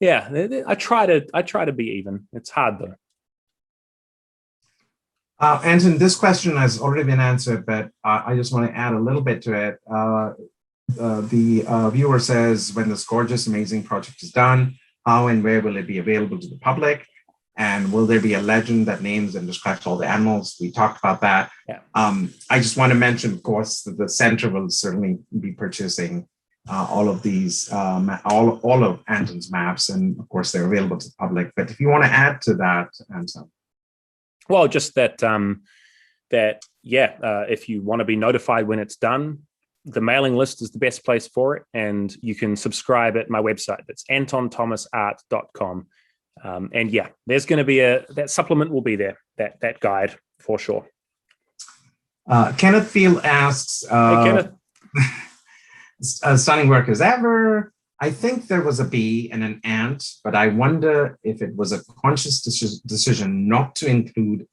yeah, I try to be even. It's hard though. Anton, this question has already been answered, but I just want to add a little bit to it. The viewer says, when this gorgeous, amazing project is done, how and where will it be available to the public? And will there be a legend that names and describes all the animals? We talked about that. Yeah. I just want to mention, of course, that the center will certainly be purchasing all of these, all of Anton's maps, and of course they're available to the public. But if you want to add to that, Anton. Well, just that if you want to be notified when it's done, the mailing list is the best place for it, and you can subscribe at my website. That's antonthomasart.com. And yeah, there's going to be that supplement will be there, that guide for sure. Kenneth Field asks, hey, Kenneth. Stunning work as ever. I think there was a bee and an ant, but I wonder if it was a conscious decision not to include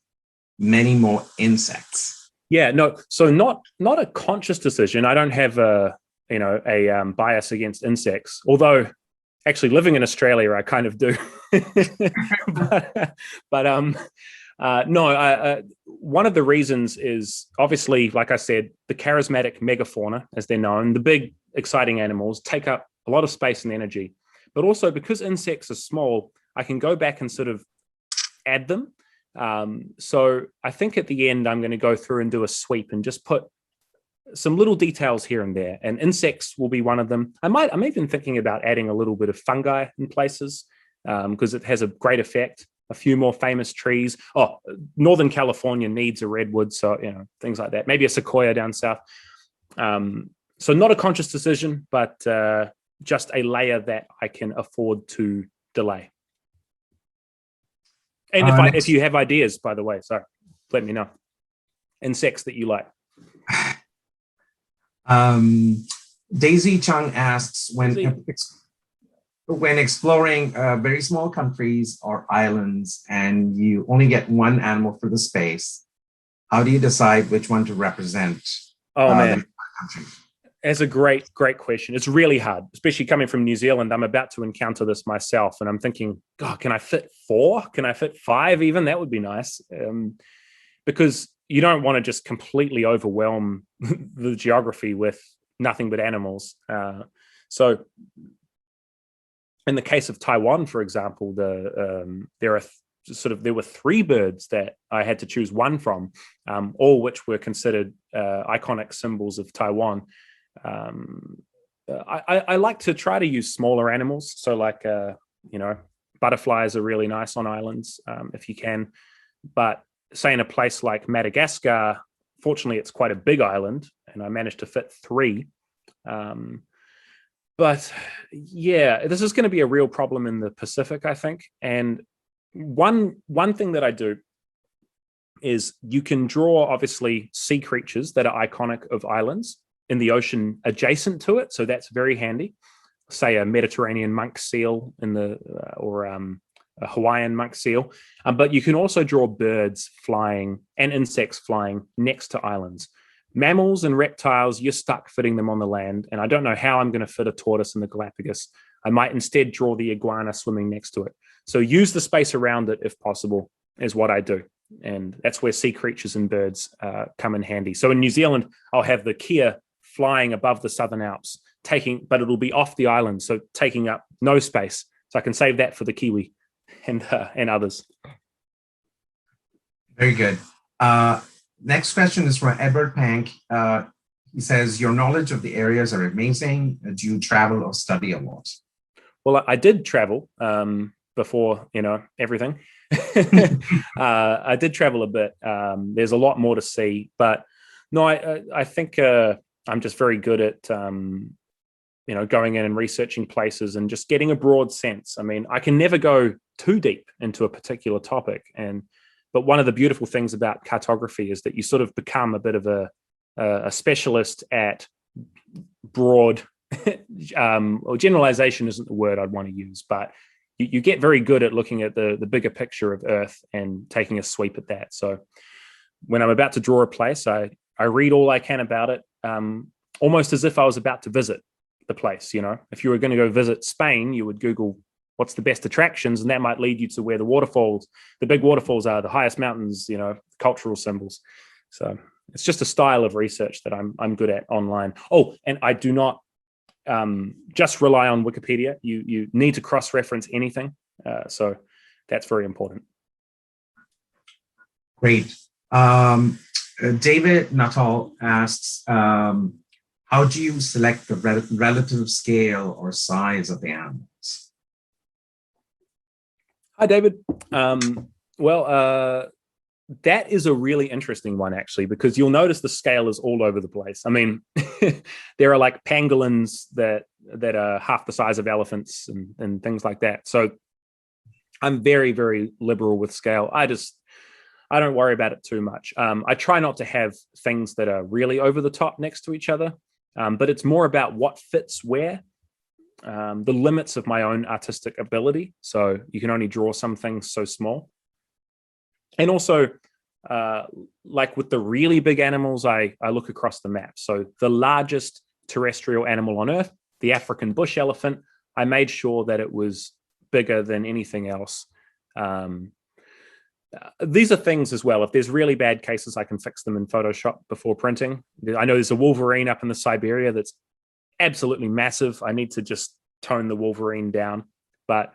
many more insects. Yeah, no. So not a conscious decision. I don't have a bias against insects, although actually living in Australia, I kind of do. No. One of the reasons is obviously, like I said, the charismatic megafauna, as they're known, the big, exciting animals take up a lot of space and energy. But also because insects are small, I can go back and sort of add them. So I think at the end, I'm going to go through and do a sweep and just put some little details here and there. And insects will be one of them. I'm even thinking about adding a little bit of fungi in places because it has a great effect. A few more famous trees. Oh, Northern California needs a redwood, so things like that. Maybe a sequoia down south. So not a conscious decision, but just a layer that I can afford to delay. And if you have ideas, by the way, sorry, let me know. Insects that you like. Daisy Chung asks, when exploring very small countries or islands and you only get one animal for the space, how do you decide which one to represent? Oh man, That's a great question. It's really hard, especially coming from New Zealand. I'm about to encounter this myself, and I'm thinking, God, can I fit 4? Can I fit 5 even? That would be nice. Because you don't want to just completely overwhelm the geography with nothing but animals. So in the case of Taiwan, for example, there were 3 birds that I had to choose one from, all which were considered iconic symbols of Taiwan. I like to try to use smaller animals. So like, butterflies are really nice on islands if you can. But say in a place like Madagascar, fortunately, it's quite a big island and I managed to fit 3. But yeah, this is going to be a real problem in the Pacific, I think. And one thing that I do is you can draw, obviously, sea creatures that are iconic of islands in the ocean adjacent to it. So that's very handy. Say a Mediterranean monk seal or a Hawaiian monk seal. But you can also draw birds flying and insects flying next to islands. Mammals and reptiles, you're stuck fitting them on the land. And I don't know how I'm going to fit a tortoise in the Galapagos. I might instead draw the iguana swimming next to it. So use the space around it if possible, is what I do. And that's where sea creatures and birds come in handy. So in New Zealand, I'll have the kea flying above the Southern Alps, but it'll be off the island, so taking up no space. So I can save that for the kiwi and others. Very good. Next question is from Edward Pank. He says, your knowledge of the areas are amazing. Do you travel or study a lot? Well, I did travel before, everything. I did travel a bit. There's a lot more to see, but no, I think I'm just very good at, going in and researching places and just getting a broad sense. I mean, I can never go too deep into a particular topic. But one of the beautiful things about cartography is that you sort of become a bit of a specialist at broad, or generalization isn't the word I'd want to use, but you get very good at looking at the bigger picture of Earth and taking a sweep at that. So when I'm about to draw a place, I read all I can about it, almost as if I was about to visit the place. If you were going to go visit Spain, you would Google what's the best attractions, and that might lead you to where the big waterfalls are, the highest mountains, cultural symbols. So it's just a style of research that I'm good at online. Oh, and I do not just rely on Wikipedia. You need to cross-reference anything. So that's very important. Great. David Nuttall asks, how do you select the relative scale or size of the animals? Hi, David. That is a really interesting one, actually, because you'll notice the scale is all over the place. I mean, there are like pangolins that are half the size of elephants and things like that. So I'm very, very liberal with scale. I don't worry about it too much. I try not to have things that are really over the top next to each other, but it's more about what fits where. The limits of my own artistic ability. So you can only draw some things so small. And also, like with the really big animals, I look across the map. So the largest terrestrial animal on Earth, the African bush elephant, I made sure that it was bigger than anything else. These are things as well. If there's really bad cases, I can fix them in Photoshop before printing. I know there's a wolverine up in the Siberia that's absolutely massive. I need to just tone the wolverine down, but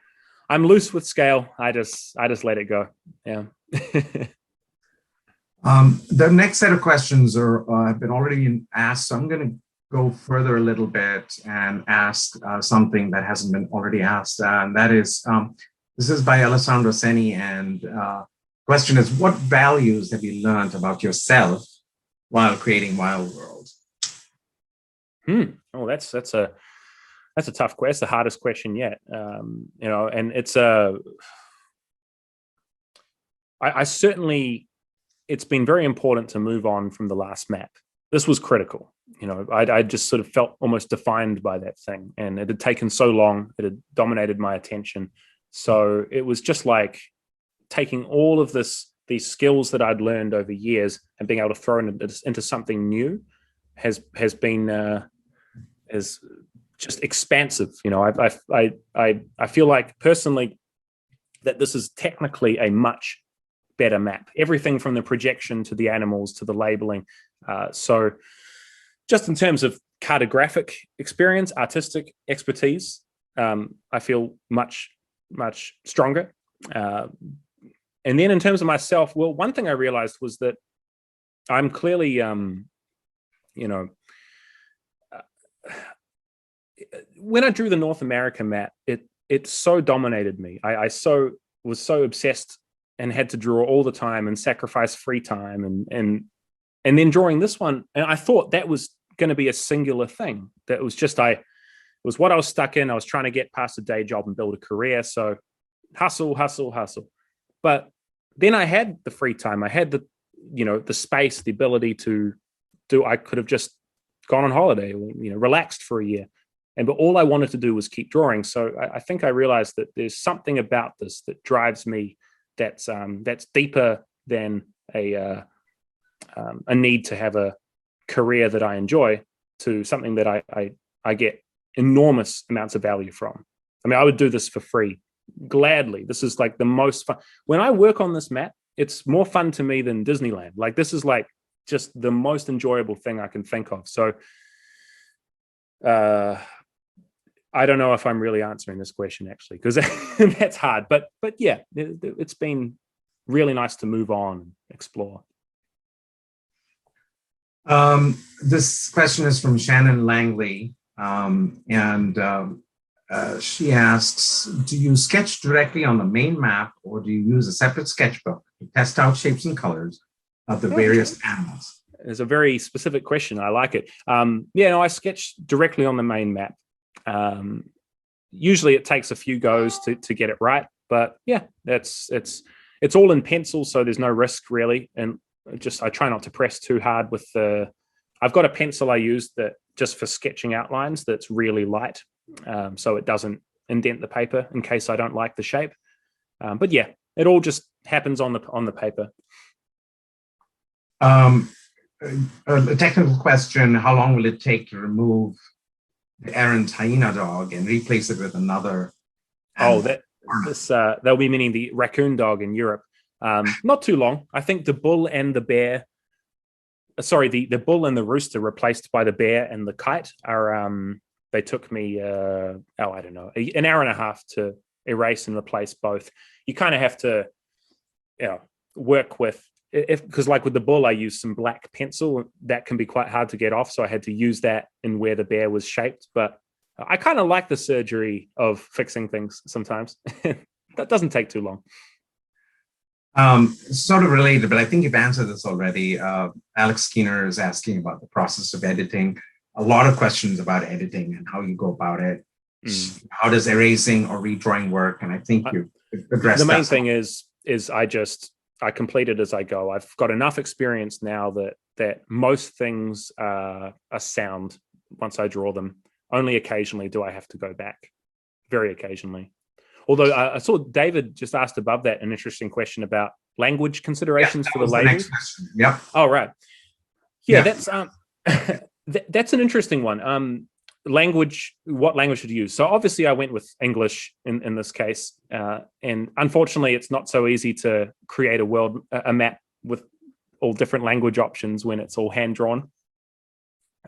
I'm loose with scale. I just let it go. Yeah. The next set of questions have been already asked, so I'm going to go further a little bit and ask something that hasn't been already asked, and that is, this is by Alessandro Seni, and question is, what values have you learned about yourself while creating Wild World? Oh, that's a tough question. That's the hardest question yet. And it's I certainly, it's been very important to move on from the last map. This was critical. I just sort of felt almost defined by that thing, and it had taken so long. It had dominated my attention. So it was just like taking all of these skills that I'd learned over years and being able to throw it into something new has been is just expansive. You know, I feel like personally that this is technically a much better map. Everything from the projection to the animals to the labeling. So just in terms of cartographic experience, artistic expertise, I feel much stronger. And then in terms of myself, well, one thing I realized was that I'm clearly, you know, when I drew the North America map, it so dominated me. I was so obsessed and had to draw all the time and sacrifice free time and then drawing this one, and I thought that was going to be a singular thing. That was just it was what I was stuck in. I was trying to get past a day job and build a career. So hustle. But then I had the free time. I had the space, the ability to do. I could have just gone on holiday, or, relaxed for a year. But all I wanted to do was keep drawing. So I think I realized that there's something about this that drives me that's deeper than a need to have a career that I enjoy, to something that I get enormous amounts of value from. I mean, I would do this for free, gladly. This is like the most fun. When I work on this map, it's more fun to me than Disneyland. Like, this is like just the most enjoyable thing I can think of. So I don't know if I'm really answering this question, actually, because that's hard. But yeah, it's been really nice to move on and explore. This question is from Shannon Langley, and she asks, do you sketch directly on the main map, or do you use a separate sketchbook to test out shapes and colors of the various animals? It's a very specific question. I like it. I sketch directly on the main map. Usually it takes a few goes to get it right, but yeah, it's all in pencil, so there's no risk really. And I try not to press too hard with I've got a pencil I use that just for sketching outlines that's really light, so it doesn't indent the paper in case I don't like the shape. But yeah, it all just happens on the paper. A technical question: how long will it take to remove the errant hyena dog and replace it with another? They'll be meaning the raccoon dog in Europe. Not too long. I think the bull and the bear, the bull and the rooster replaced by the bear and the kite are, they took me, I don't know, an hour and a half to erase and replace both. You kind of have to, work with, because like with the bull, I used some black pencil. That can be quite hard to get off. So I had to use that in where the bear was shaped. But I kind of like the surgery of fixing things sometimes. That doesn't take too long. Sort of related, but I think you've answered this already. Alex Skinner is asking about the process of editing. A lot of questions about editing and how you go about it. How does erasing or redrawing work? And I think you addressed the main thing is I complete it as I go. I've got enough experience now that most things are sound once I draw them. Only occasionally do I have to go back. Very occasionally. Although I saw David just asked above that an interesting question about language considerations for the labels. Yeah. Oh, right. Yeah. That's an interesting one. Language. What language should you use? So obviously I went with English in this case, and unfortunately it's not so easy to create a map with all different language options when it's all hand drawn.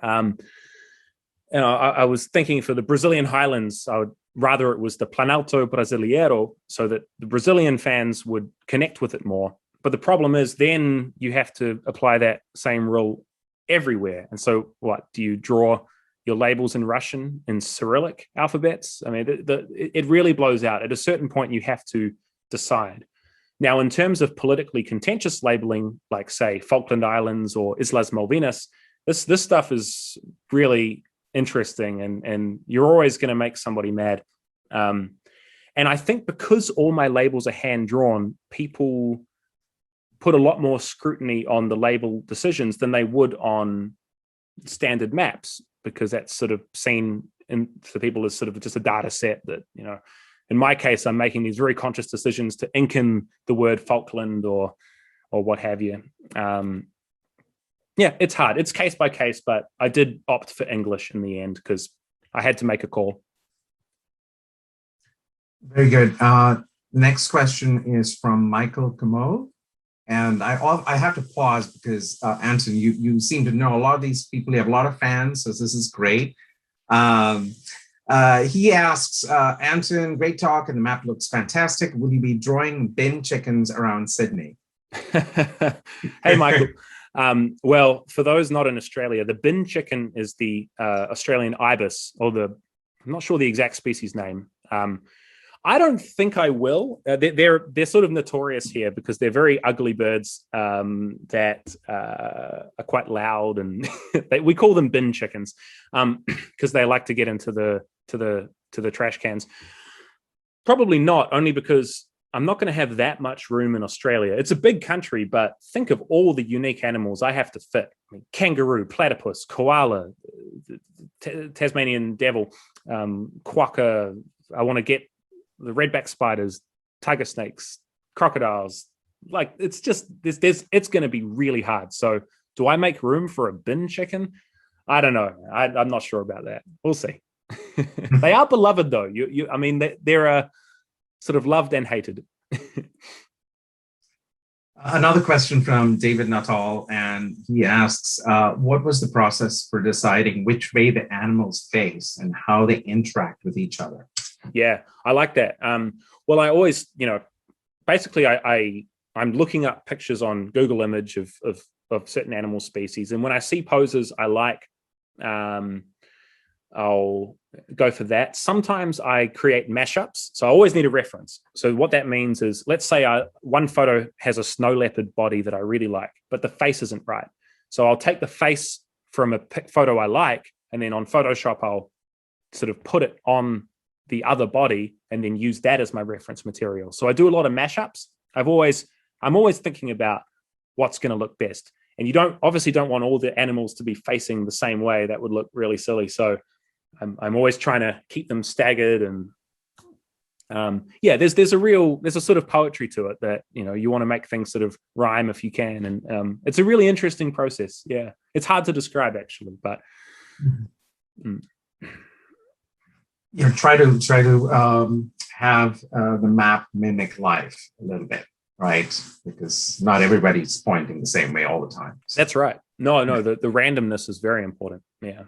I was thinking for the Brazilian Highlands, I would rather it was the Planalto Brasileiro, so that the Brazilian fans would connect with it more. But the problem is then you have to apply that same rule everywhere. And so what, do you draw your labels in Russian, in Cyrillic alphabets? I mean, it really blows out. At a certain point, you have to decide. Now, in terms of politically contentious labeling, like, say, Falkland Islands or Islas Malvinas, this stuff is really interesting, and you're always going to make somebody mad. And I think because all my labels are hand-drawn, people put a lot more scrutiny on the label decisions than they would on standard maps, because that's sort of seen for people as sort of just a data set that, in my case, I'm making these very conscious decisions to ink in the word Falkland or what have you. Yeah, it's hard. It's case by case, but I did opt for English in the end because I had to make a call. Very good. Next question is from Michael Camo. And I have to pause because, Anton, you seem to know a lot of these people. You have a lot of fans, so this is great. He asks, Anton, great talk, and the map looks fantastic. Will you be drawing bin chickens around Sydney? Hey, Michael. Well, for those not in Australia, the bin chicken is the Australian ibis, or I'm not sure the exact species name. I don't think I will. They're sort of notorious here because they're very ugly birds that are quite loud, and we call them bin chickens because they like to get into the trash cans. Probably not, only because I'm not going to have that much room in Australia. It's a big country, but think of all the unique animals I have to fit. I mean, kangaroo, platypus, koala, Tasmanian devil, quokka. I want to get the redback spiders, tiger snakes, crocodiles. Like, it's just, it's going to be really hard. So do I make room for a bin chicken? I don't know. I'm not sure about that. We'll see. They are beloved though. I mean, they're sort of loved and hated. Another question from David Nuttall, and he asks, what was the process for deciding which way the animals face and how they interact with each other? Yeah, I like that. Well, I always, basically I'm looking up pictures on Google Image of certain animal species. And when I see poses I like, I'll go for that. Sometimes I create mashups. So I always need a reference. So what that means is, let's say one photo has a snow leopard body that I really like, but the face isn't right. So I'll take the face from a photo I like, and then on Photoshop, I'll sort of put it on the other body and then use that as my reference material. So I do a lot of mashups. I'm always thinking about what's going to look best. And you obviously don't want all the animals to be facing the same way. That would look really silly. So I'm always trying to keep them staggered, and there's a sort of poetry to it that you want to make things sort of rhyme if you can, and it's a really interesting process. Yeah, it's hard to describe actually, but try to have the map mimic life a little bit, right? Because not everybody's pointing the same way all the time. So. That's right. No, the randomness is very important. Yeah.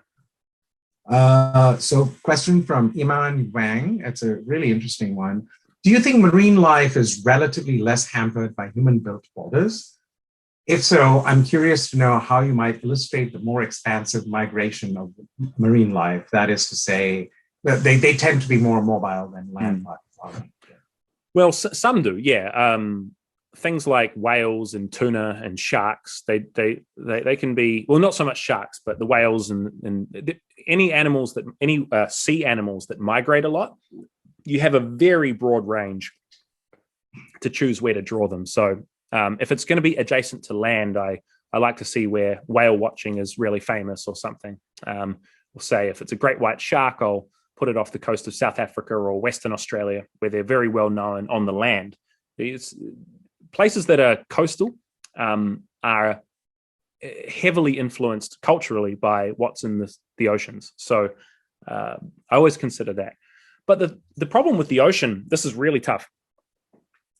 So question from Iman Wang. It's a really interesting one. Do you think marine life is relatively less hampered by human-built borders? If so, I'm curious to know how you might illustrate the more expansive migration of marine life. That is to say, that they tend to be more mobile than land life. Well, some do, yeah. Things like whales and tuna and sharks, they can be, well, not so much sharks, but the whales and any sea animals that migrate a lot, you have a very broad range to choose where to draw them. So if it's going to be adjacent to land, I like to see where whale watching is really famous or something. We'll say if it's a great white shark, I'll put it off the coast of South Africa or Western Australia, where they're very well known on the land. These places that are coastal are heavily influenced culturally by what's in the oceans. So I always consider that. But the problem with the ocean, this is really tough,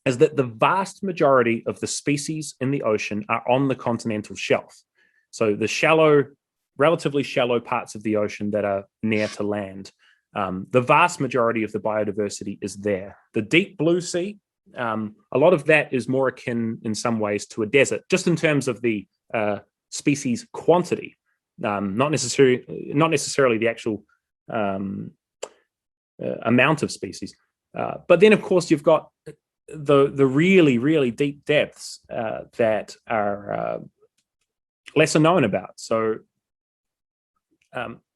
is that the vast majority of the species in the ocean are on the continental shelf. So the relatively shallow parts of the ocean that are near to land, the vast majority of the biodiversity is there. The deep blue sea, a lot of that is more akin in some ways to a desert, just in terms of the species quantity, not necessarily the actual amount of species. But then, of course, you've got the really, really deep depths that are lesser known about. So,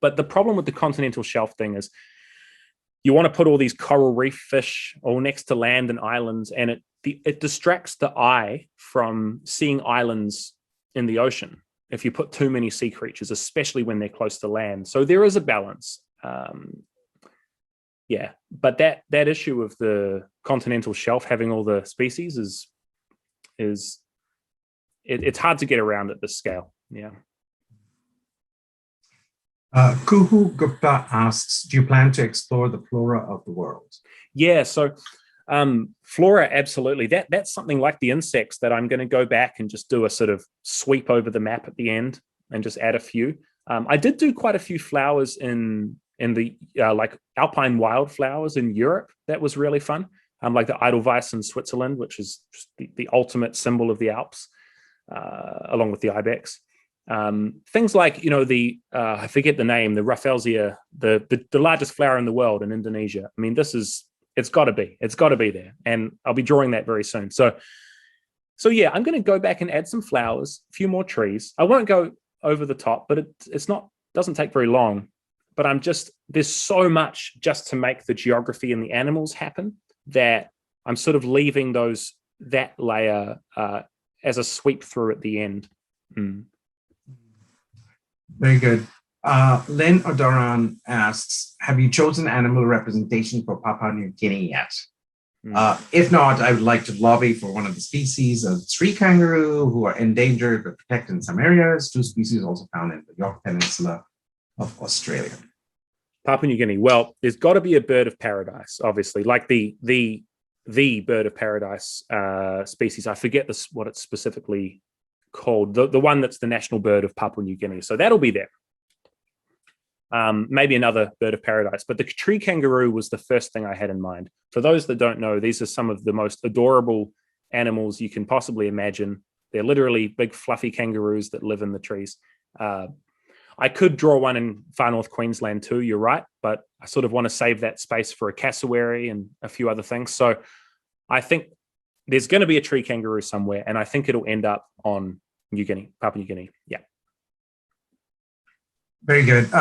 but the problem with the continental shelf thing is, you want to put all these coral reef fish all next to land and islands, and it distracts the eye from seeing islands in the ocean if you put too many sea creatures, especially when they're close to land. So there is a balance. But that issue of the continental shelf having all the species is it's hard to get around at this scale. Yeah. Kuhu Gupta asks, do you plan to explore the flora of the world? Yeah, so flora, absolutely. That's something like the insects that I'm going to go back and just do a sort of sweep over the map at the end and just add a few. I did do quite a few flowers in the like alpine wildflowers in Europe. That was really fun. Like the Edelweiss in Switzerland, which is just the ultimate symbol of the Alps, along with the ibex. Things like, the I forget the name, the Rafflesia, the largest flower in the world in Indonesia. I mean, it's got to be there, and I'll be drawing that very soon. So yeah, I'm going to go back and add some flowers, a few more trees. I won't go over the top, but doesn't take very long. But there's so much just to make the geography and the animals happen that I'm sort of leaving that layer as a sweep through at the end. Very good. Lynn Odoran asks, have you chosen animal representation for Papua New Guinea yet? If not, I would like to lobby for one of the species of tree kangaroo who are endangered but protected in some areas. 2 species also found in the York Peninsula of Australia. Papua New Guinea. Well, there's got to be a bird of paradise, obviously, like the bird of paradise species. I forget what it's specifically called. The one that's the national bird of Papua New Guinea. So that'll be there. Maybe another bird of paradise, but the tree kangaroo was the first thing I had in mind. For those that don't know, these are some of the most adorable animals you can possibly imagine. They're literally big fluffy kangaroos that live in the trees. I could draw one in far north Queensland too, you're right, but I sort of want to save that space for a cassowary and a few other things. So I think there's going to be a tree kangaroo somewhere, and I think it'll end up on Papua New Guinea. Yeah. Very good.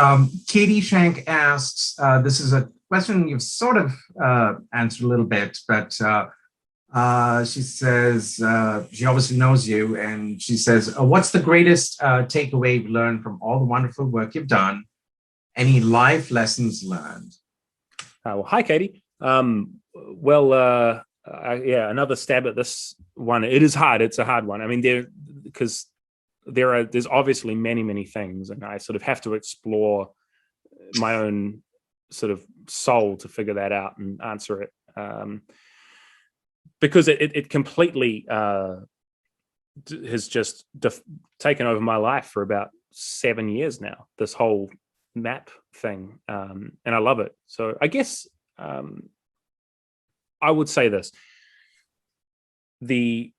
Katie Shank asks, this is a question you've sort of answered a little bit, but she says, she obviously knows you, and she says, what's the greatest takeaway you've learned from all the wonderful work you've done? Any life lessons learned? Well, hi, Katie. Another stab at this one. It is hard. It's a hard one. I mean, there's obviously many, many things, and I sort of have to explore my own sort of soul to figure that out and answer it. Because it completely has just taken over my life for about 7 years now, this whole map thing. And I love it. So I guess I would say this: the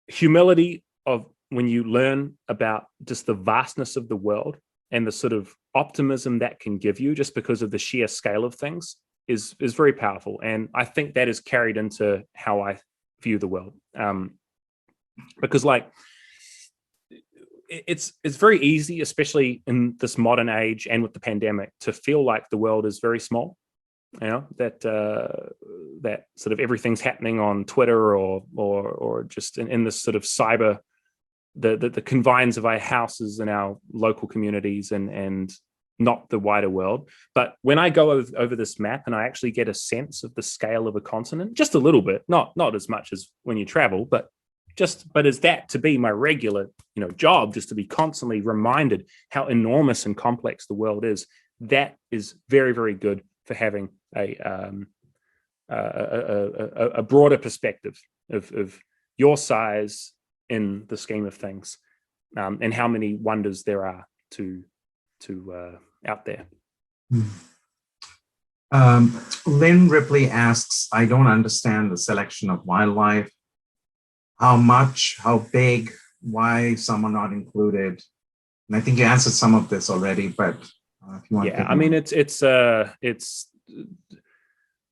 humility of when you learn about just the vastness of the world and the sort of optimism that can give you just because of the sheer scale of things is very powerful. And I think that is carried into how I view the world. Because like, it's very easy, especially in this modern age and with the pandemic, to feel like the world is very small. That sort of everything's happening on Twitter or just in this sort of cyber, the confines of our houses and our local communities and not the wider world. But when I go over this map and I actually get a sense of the scale of a continent, just a little bit, not as much as when you travel, but as that to be my regular, job, just to be constantly reminded how enormous and complex the world is, that is very, very good for having a broader perspective of your size in the scheme of things, and how many wonders there are to out there. Lynn Ripley asks, I don't understand the selection of wildlife. How much, how big, why some are not included? And I think you answered some of this already, but if you want to. I mean, it's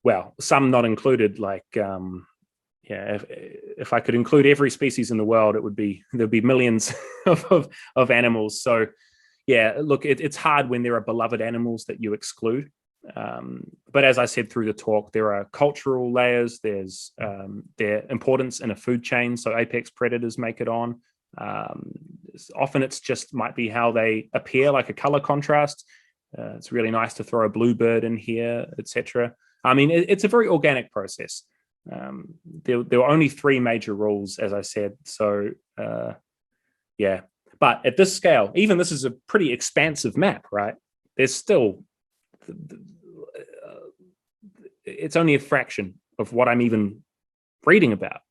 well, some not included, like, if I could include every species in the world, there'd be millions of animals. So yeah, look, it's hard when there are beloved animals that you exclude. But as I said through the talk, there are cultural layers. There's their importance in a food chain. So apex predators make it on. Often it's just might be how they appear, like a color contrast. It's really nice to throw a bluebird in here, etc. I mean, it's a very organic process. There were only 3 major rules, as I said. So yeah, But at this scale, even this is a pretty expansive map, right? There's still, it's only a fraction of what I'm even reading about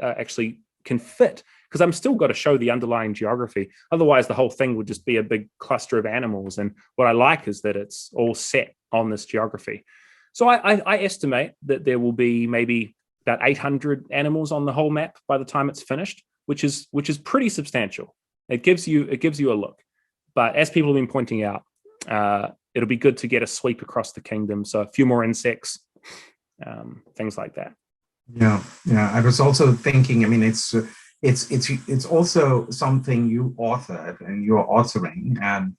actually can fit, because I'm still got to show the underlying geography. Otherwise, the whole thing would just be a big cluster of animals. And what I like is that it's all set on this geography. So I estimate that there will be maybe about 800 animals on the whole map by the time it's finished, which is pretty substantial. It gives you a look. But as people have been pointing out, it'll be good to get a sweep across the kingdom. So a few more insects, things like that. Yeah. I was also thinking, I mean, it's also something you authored and you're authoring and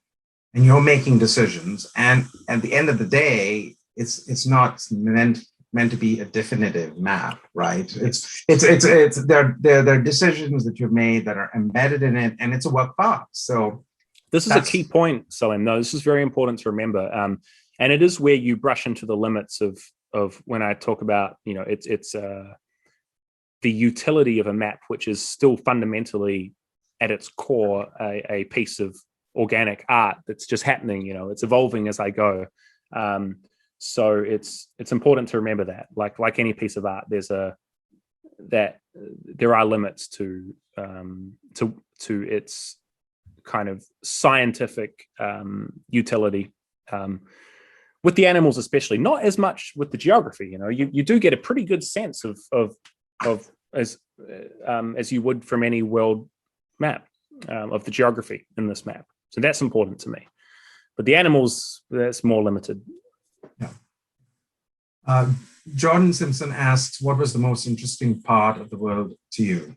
you're making decisions. And at the end of the day, it's not meant to be a definitive map, right? There are decisions that you've made that are embedded in it, and it's a work box. So this is a key point, Salim. No, this is very important to remember, and it is where you brush into the limits of when I talk about, it's the utility of a map, which is still fundamentally at its core a piece of organic art that's just happening. It's evolving as I go. So it's important to remember that, like any piece of art, there are limits to its kind of scientific utility. With the animals, especially, not as much with the geography. You do get a pretty good sense of as you would from any world map of the geography in this map. So that's important to me. But the animals, that's more limited. Yeah. Jordan Simpson asks, what was the most interesting part of the world to you?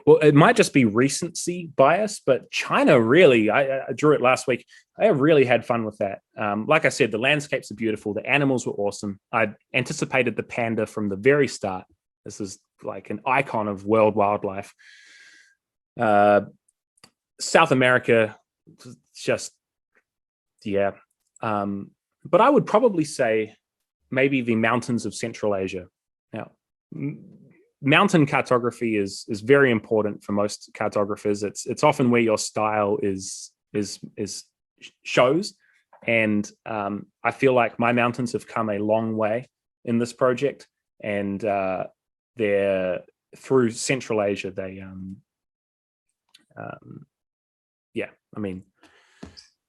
Well, it might just be recency bias, but China really, I drew it last week. I really had fun with that. Like I said, the landscapes are beautiful. The animals were awesome. I anticipated the panda from the very start. This is like an icon of world wildlife. South America, just, yeah. But I would probably say maybe the mountains of Central Asia. Now, mountain cartography is very important for most cartographers. It's often where your style is shows, and I feel like my mountains have come a long way in this project, and they're through Central Asia. They I mean,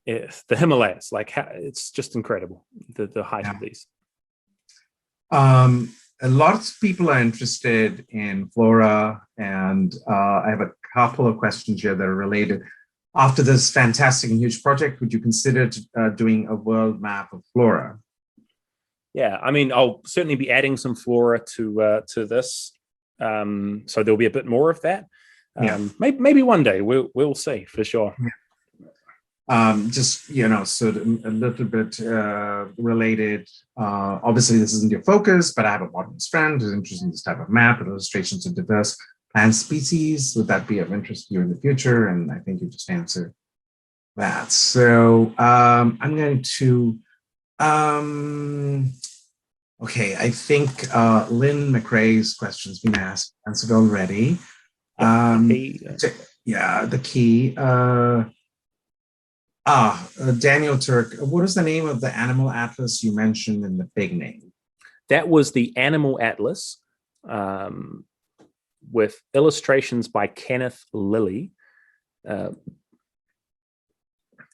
the Himalayas, it's just incredible, the height of these. A lot of people are interested in flora, and I have a couple of questions here that are related. After this fantastic and huge project, would you consider doing a world map of flora? Yeah, I mean, I'll certainly be adding some flora to this, so there'll be a bit more of that. Maybe one day we'll see for sure. Yeah. Just, so a little bit related. Obviously, this isn't your focus, but I have a botanist friend who's interested in this type of map and illustrations of diverse plant species. Would that be of interest to you in the future? And I think you just answered that. So I'm going to, okay, I think Lynn McRae's question's been answered already. The key. Daniel Turk, what is the name of the animal atlas you mentioned in the big name? That was the Animal Atlas, with illustrations by Kenneth Lilly.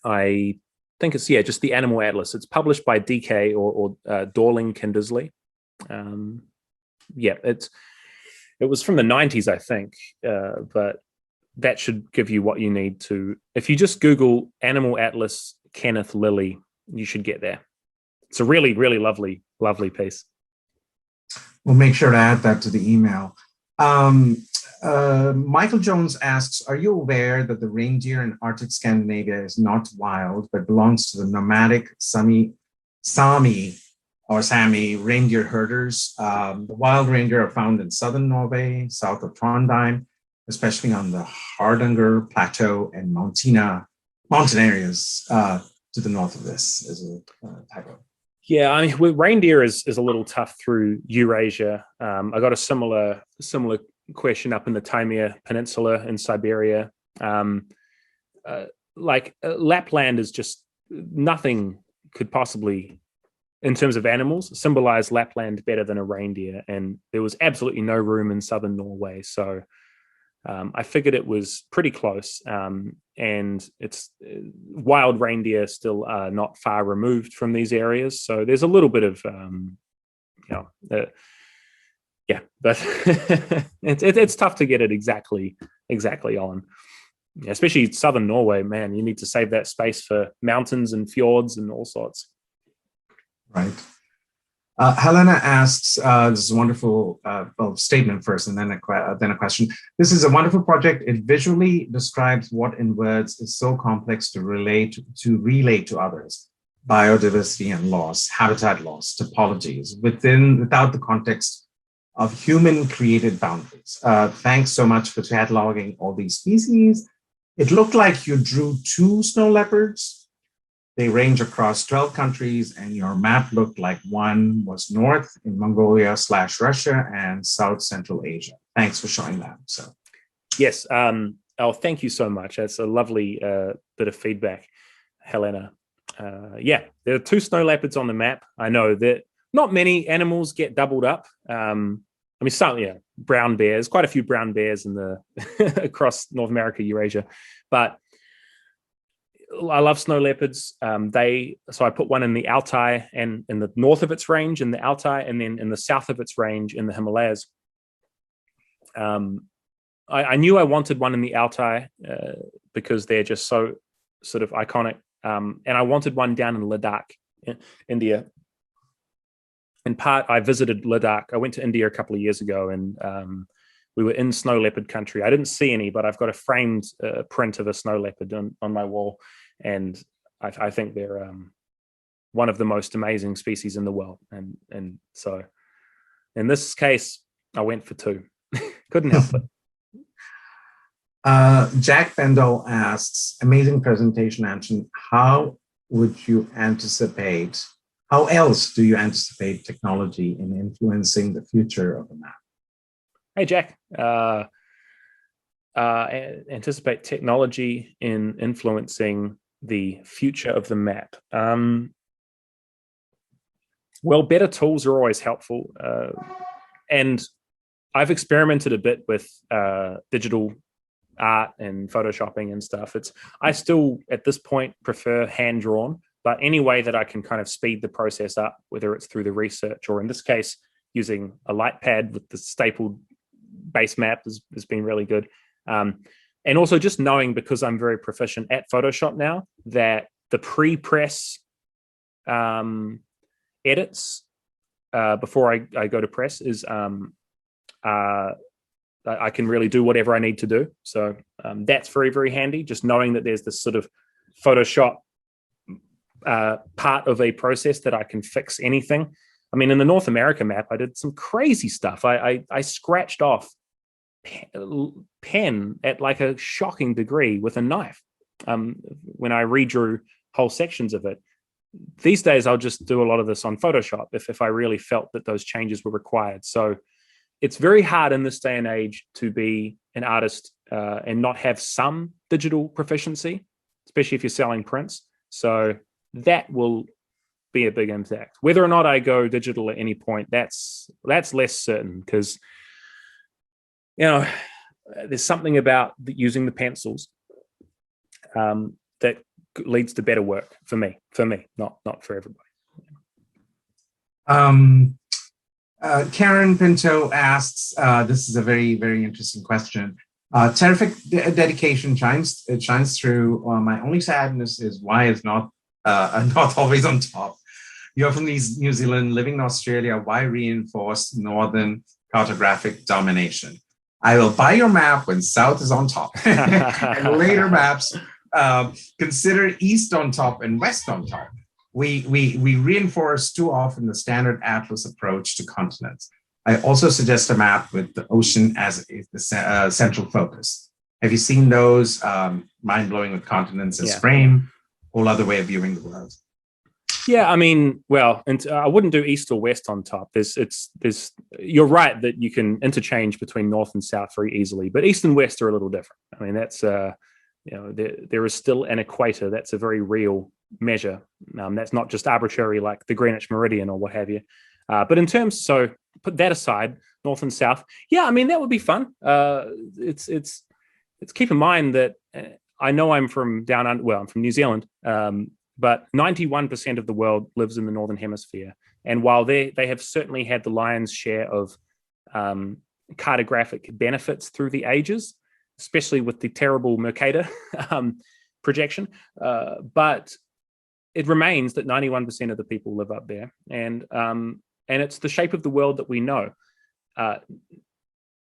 I think it's just the Animal Atlas. It's published by DK or Dorling Kindersley. It was from the 90s, I think, but that should give you what you need to. If you just Google Animal Atlas Kenneth Lilly, you should get there. It's a really, really lovely piece. We'll make sure to add that to the email. Michael Jones asks, are you aware that the reindeer in Arctic Scandinavia is not wild, but belongs to the nomadic Sami reindeer herders? The wild reindeer are found in southern Norway, south of Trondheim, especially on the Hardanger Plateau and mountain areas to the north of this as a type of. Yeah, I mean, reindeer is a little tough through Eurasia. I got a similar question up in the Taimyr Peninsula in Siberia. Lapland is just nothing could possibly, in terms of animals, symbolize Lapland better than a reindeer. And there was absolutely no room in southern Norway. So I figured it was pretty close. And it's wild reindeer still are not far removed from these areas. So there's a little bit of, but it's tough to get it exactly on. Especially southern Norway, man, you need to save that space for mountains and fjords and all sorts. Right. Helena asks, this is a wonderful statement first, and then a question. This is a wonderful project. It visually describes what in words is so complex to relate to others: biodiversity and loss, habitat loss, topologies, without the context of human-created boundaries. Thanks so much for cataloging all these species. It looked like you drew 2 snow leopards. They range across 12 countries, and your map looked like one was north in Mongolia/Russia and South Central Asia. Thanks for showing that. So, yes. Thank you so much. That's a lovely bit of feedback, Helena. There are 2 snow leopards on the map. I know that not many animals get doubled up. Brown bears, quite a few brown bears in the across North America, Eurasia, but I love snow leopards. So I put one in the Altai and in the north of its range in the Altai, and then in the south of its range in the Himalayas. I knew I wanted one in the Altai because they're just so sort of iconic. And I wanted one down in Ladakh, India. In part, I visited Ladakh. I went to India a couple of years ago, and we were in snow leopard country. I didn't see any, but I've got a framed print of a snow leopard on my wall, and I think they're one of the most amazing species in the world. And so, in this case, I went for 2. Couldn't help it. Jack Bendel asks, amazing presentation, Anton. How else do you anticipate technology in influencing the future of the map? Hey, Jack. Anticipate technology in influencing the future of the map. Well, better tools are always helpful. And I've experimented a bit with digital art and photoshopping and stuff. I still, at this point, prefer hand-drawn, but any way that I can kind of speed the process up, whether it's through the research or in this case, using a light pad with the stapled base map has been really good. And also just knowing, because I'm very proficient at Photoshop now, that the pre-press edits before I go to press is I can really do whatever I need to do. So that's very, very handy, just knowing that there's this sort of Photoshop part of a process that I can fix anything. I mean, in the North America map, I did some crazy stuff. I scratched off pen at like a shocking degree with a knife when I redrew whole sections of it. These days, I'll just do a lot of this on Photoshop if I really felt that those changes were required. So it's very hard in this day and age to be an artist and not have some digital proficiency, especially if you're selling prints. So that will be a big impact. Whether or not I go digital at any point, that's less certain, because there's something about using the pencils that leads to better work for me, not for everybody. Karen Pinto asks, this is a very, very interesting question. Terrific dedication shines through. My only sadness is why is not always on top. You're from New Zealand, living in Australia. Why reinforce northern cartographic domination? I will buy your map when south is on top. And later maps consider east on top and west on top. We reinforce too often the standard atlas approach to continents. I also suggest a map with the ocean as the central focus. Have you seen those? Mind-blowing with continents as frame, whole other way of viewing the world. Yeah, I mean, well, and I wouldn't do east or west on top. You're right that you can interchange between north and south very easily, but east and west are a little different. I mean, that's there is still an equator. That's a very real measure. That's not just arbitrary like the Greenwich Meridian or what have you. But in terms, so put that aside, north and south. Yeah, I mean, that would be fun. It's keep in mind that I know I'm from down under, well, I'm from New Zealand, but 91% of the world lives in the Northern Hemisphere. And while they have certainly had the lion's share of cartographic benefits through the ages, especially with the terrible Mercator projection, but it remains that 91% of the people live up there. And it's the shape of the world that we know.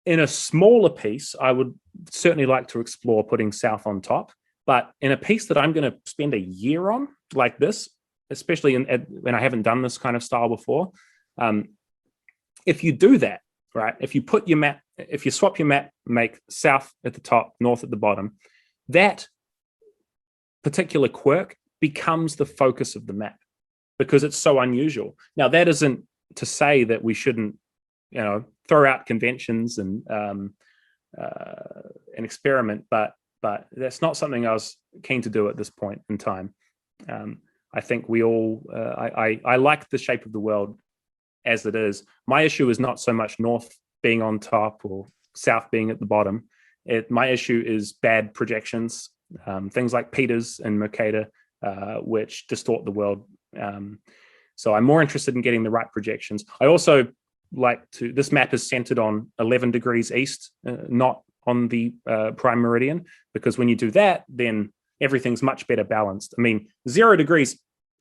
In a smaller piece, I would certainly like to explore putting south on top. But in a piece that I'm going to spend a year on, like this, especially when I haven't done this kind of style before, if you do that, right, if you put your map, if you swap your map, make south at the top, north at the bottom, that particular quirk becomes the focus of the map because it's so unusual. Now, that isn't to say that we shouldn't, throw out conventions and experiment, but that's not something I was keen to do at this point in time. I think we all, I like the shape of the world as it is. My issue is not so much north being on top or south being at the bottom. My issue is bad projections, things like Peters and Mercator, which distort the world. So I'm more interested in getting the right projections. I also this map is centered on 11 degrees east, not on the prime meridian, because when you do that, then everything's much better balanced. I mean, 0 degrees,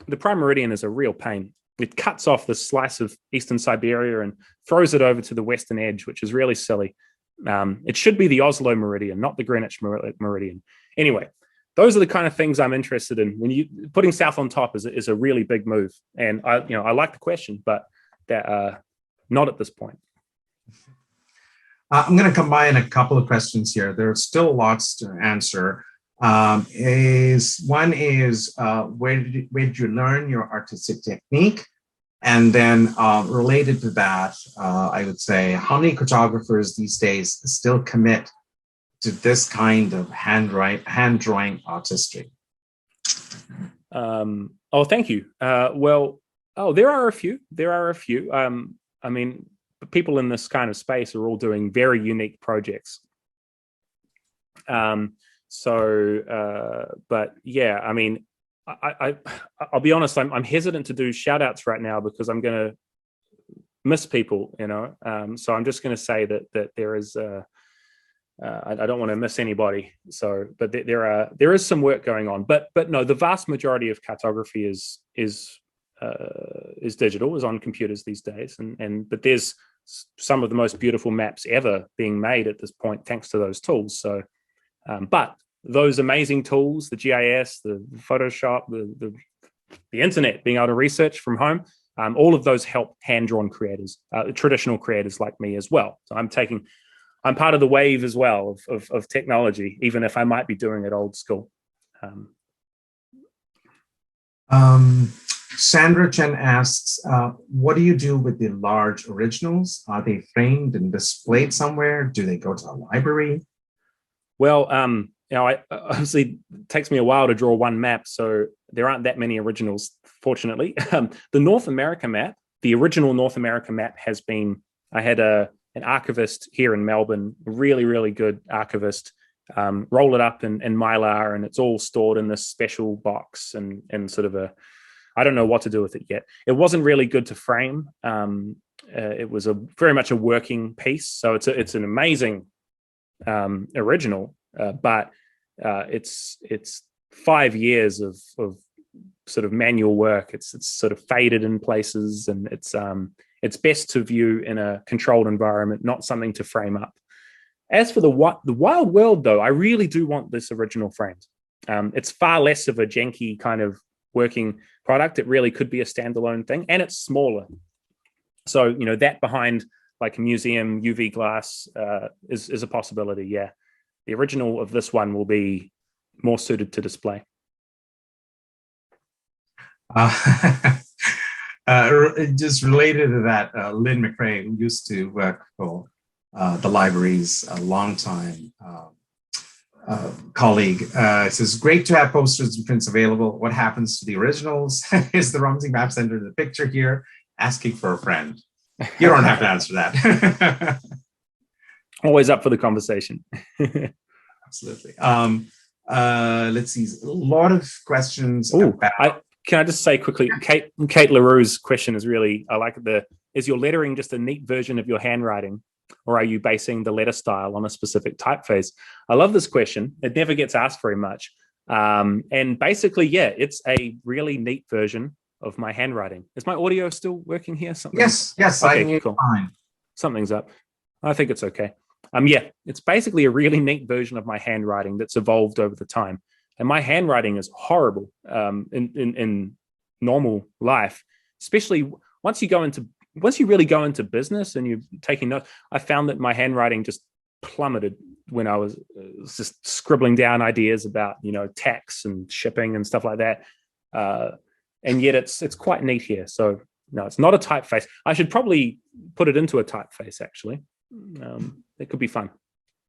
the prime meridian is a real pain. It cuts off this slice of eastern Siberia and throws it over to the western edge, which is really silly. It should be the Oslo meridian, not the Greenwich meridian. Anyway, those are the kind of things I'm interested in. When you putting south on top is a really big move, and I like the question, but that not at this point. I'm going to combine a couple of questions here. There are still lots to answer. One is where did you learn your artistic technique? And then related to that, I would say, how many cartographers these days still commit to this kind of hand drawing artistry? Thank you. There are a few. I mean, people in this kind of space are all doing very unique projects. But yeah, I mean, I'll be honest, I'm hesitant to do shout outs right now because I'm going to miss people, so I'm just going to say that there is, I don't want to miss anybody. So, but there is some work going on, but no, the vast majority of cartography is digital, is on computers these days. But there's some of the most beautiful maps ever being made at this point, thanks to those tools. So, but those amazing tools, the GIS, the Photoshop, the internet, being able to research from home, all of those help hand-drawn creators, traditional creators like me as well. So I'm part of the wave as well of technology, even if I might be doing it old school. Sandra Chen asks, what do you do with the large originals? Are they framed and displayed somewhere? Do they go to a library? Well, obviously it takes me a while to draw one map, so there aren't that many originals, fortunately. The North America map, the original North America map I had an archivist here in Melbourne, really, really good archivist, roll it up in Mylar, and it's all stored in this special box and sort of I don't know what to do with it yet. It wasn't really good to frame. It was very much a working piece. So it's an amazing original, but it's 5 years of sort of manual work. It's sort of faded in places, and it's best to view in a controlled environment, not something to frame up. As for the wild world, though, I really do want this original framed. It's far less of a janky kind of working product. It really could be a standalone thing, and it's smaller. So, that behind like a museum UV glass is a possibility. Yeah. The original of this one will be more suited to display. Just related to that, Lynn McRae, who used to work for the libraries a long time, colleague. It says, great to have posters and prints available. What happens to the originals? Is the Ramsey Map Center in the picture here? Asking for a friend. You don't have to answer that. Always up for the conversation. Absolutely. Let's see. A lot of questions about... Can I just say quickly, Kate LaRue's question is really, I like is your lettering just a neat version of your handwriting, or are you basing the letter style on a specific typeface? I love this question. It never gets asked very much. And basically, yeah, it's a really neat version of my handwriting. Is my audio still working here? Yes. Okay, cool. Fine. Something's up. I think it's okay. Yeah, it's basically a really neat version of my handwriting that's evolved over the time. And my handwriting is horrible in normal life, especially once you really go into business and you're taking notes. I found that my handwriting just plummeted when I was just scribbling down ideas about, tax and shipping and stuff like that. And yet it's quite neat here. So no, it's not a typeface. I should probably put it into a typeface, actually. It could be fun.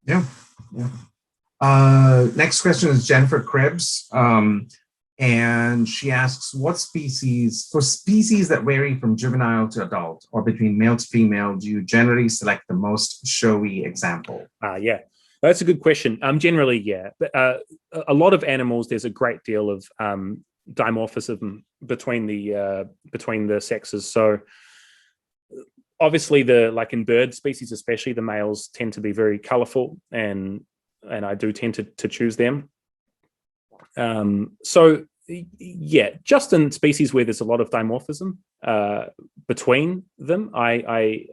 Yeah. Next question is Jennifer Krebs. And she asks, for species that vary from juvenile to adult or between male to female, do you generally select the most showy example? Yeah, that's a good question. Generally, yeah. But a lot of animals, there's a great deal of dimorphism between the sexes. So obviously, like in bird species, especially, the males tend to be very colorful, and I do tend to choose them. So yeah, just in species where there's a lot of dimorphism between them, I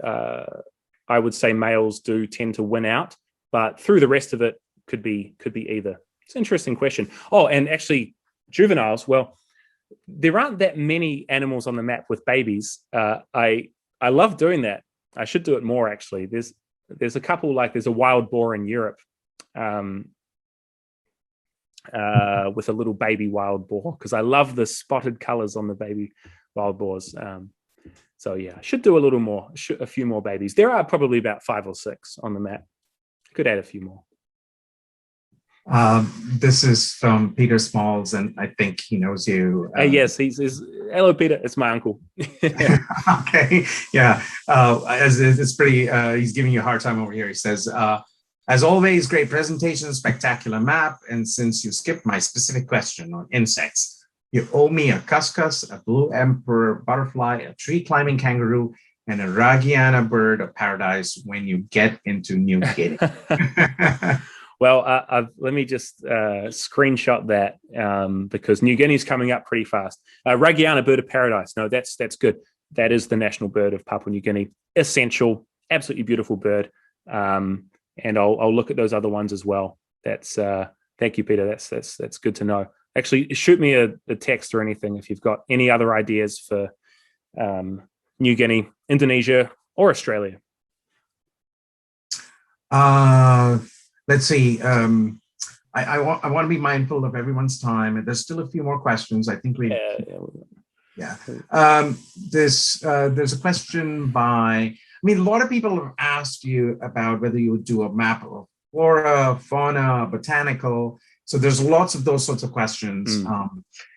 would say males do tend to win out, but through the rest of it could be either. It's an interesting question. Oh, and actually, juveniles. Well, there aren't that many animals on the map with babies. I love doing that. I should do it more, actually. There's a couple, like there's a wild boar in Europe with a little baby wild boar, because I love the spotted colors on the baby wild boars. So yeah, I should do a little more, a few more babies. There are probably about 5 or 6 on the map. Could add a few more. This is from Peter Smalls, and I think he knows you. Yes, he's hello, Peter. It's my uncle. Okay, yeah. It's pretty. He's giving you a hard time over here. He says, as always, great presentation, spectacular map. And since you skipped my specific question on insects, you owe me a cuscus, a blue emperor butterfly, a tree climbing kangaroo, and a Ragiana bird of paradise when you get into New Guinea. Well, let me just screenshot that because New Guinea's coming up pretty fast. Ragiana bird of paradise. No, that's good. That is the national bird of Papua New Guinea. Essential, absolutely beautiful bird. And I'll look at those other ones as well. That's thank you, Peter. That's good to know. Actually, shoot me a text or anything if you've got any other ideas for New Guinea, Indonesia, or Australia. Let's see. I want to be mindful of everyone's time, and there's still a few more questions. I think there's a question by. I mean, a lot of people have asked you about whether you would do a map of flora, fauna, botanical. So there's lots of those sorts of questions.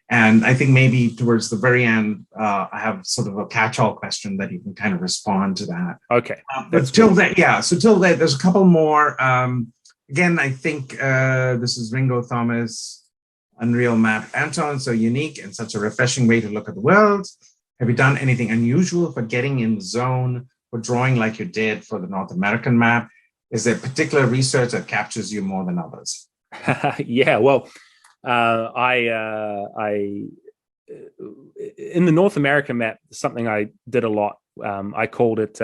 And I think maybe towards the very end, I have sort of a catch-all question that you can kind of respond to that. Okay. But till then, so till then, there's a couple more. Again, I think this is Ringo Thomas, Unreal Map. Anton, so unique and such a refreshing way to look at the world. Have you done anything unusual for getting in the zone for drawing like you did for the North American map? Is there particular research that captures you more than others? Yeah, well, I in the North American map, something I did a lot. I called it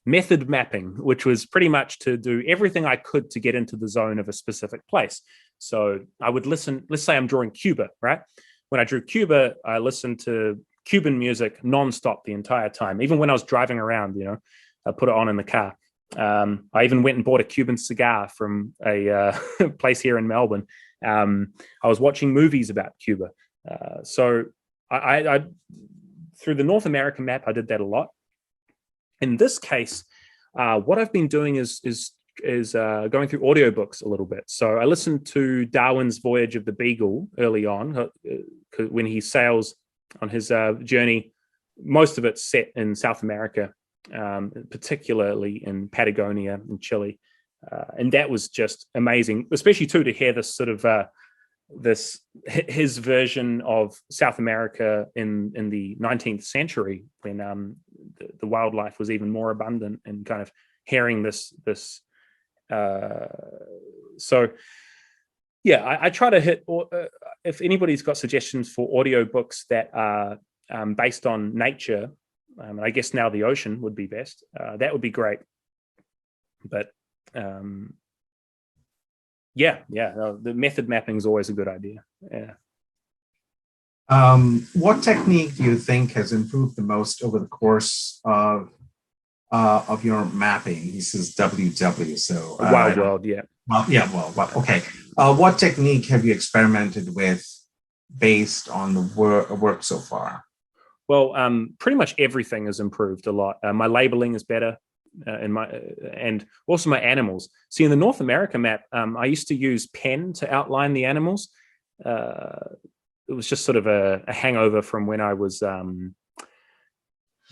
method mapping, which was pretty much to do everything I could to get into the zone of a specific place. So I would listen. Let's say I'm drawing Cuba, right? When I drew Cuba, I listened to Cuban music nonstop the entire time. Even when I was driving around, I put it on in the car. I even went and bought a Cuban cigar from a place here in Melbourne. I was watching movies about Cuba. So I through the North American map, I did that a lot. In this case, what I've been doing is going through audiobooks a little bit. So I listened to Darwin's Voyage of the Beagle early on when he sails on his journey. Most of it's set in South America, particularly in Patagonia and Chile. And that was just amazing, especially too, to hear this sort of his version of South America in the 19th century when the wildlife was even more abundant, and kind of hearing this. So yeah, I try to hit. If anybody's got suggestions for audiobooks that are based on nature, I guess now the ocean would be best. That would be great. But the method mapping is always a good idea. Yeah. What technique do you think has improved the most over the course of your mapping? This is WW. So Wild World, yeah. Well, okay. What technique have you experimented with based on the work so far? Well, pretty much everything has improved a lot. My labeling is better. And also my animals. See, in the North America map, I used to use pen to outline the animals. It was just sort of a hangover from when I was,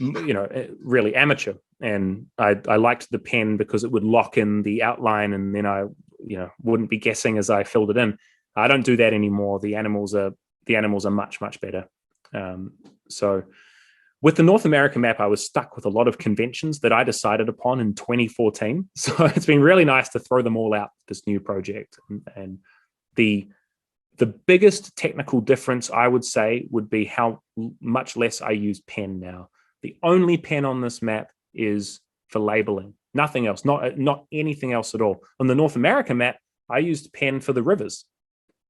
really amateur. And I liked the pen because it would lock in the outline, and then I, wouldn't be guessing as I filled it in. I don't do that anymore. The animals are much, much better. So with the North America map, I was stuck with a lot of conventions that I decided upon in 2014. So it's been really nice to throw them all out this new project. And the biggest technical difference, I would say, would be how much less I use pen now. The only pen on this map is for labeling. Nothing else, not anything else at all. On the North America map, I used pen for the rivers.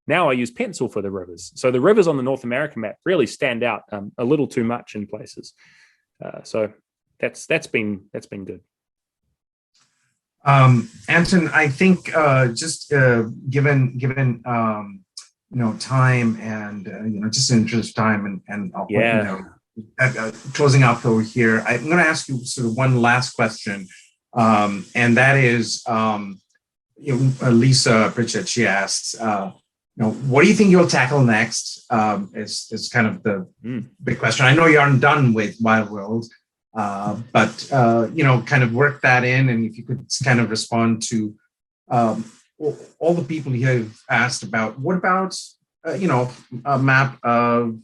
Now I use pencil for the rivers. So the rivers on the North America map really stand out a little too much in places. So that's been good. Anton, I think just given time and just in interest of time and I'll closing up over here, I'm going to ask you sort of one last question, and that is, Lisa Pritchett, she asks, what do you think you'll tackle next? Is kind of the big question. I know you aren't done with Wild World, but kind of work that in, and if you could kind of respond to all the people here who've asked about what about a map of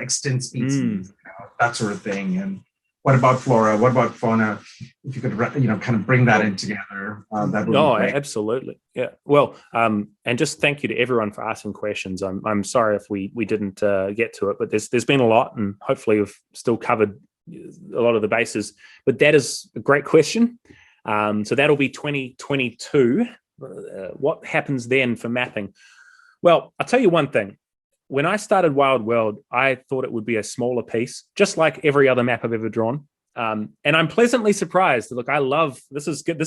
extinct species, that sort of thing, and what about flora? What about fauna? If you could, kind of bring that in together, that would be great. Absolutely, yeah. Well, and just thank you to everyone for asking questions. I'm sorry if we didn't get to it, but there's been a lot, and hopefully we've still covered a lot of the bases. But that is a great question. So that'll be 2022. What happens then for mapping? Well, I'll tell you one thing. When I started Wild World, I thought it would be a smaller piece, just like every other map I've ever drawn. And I'm pleasantly surprised. Look, I love, this is good.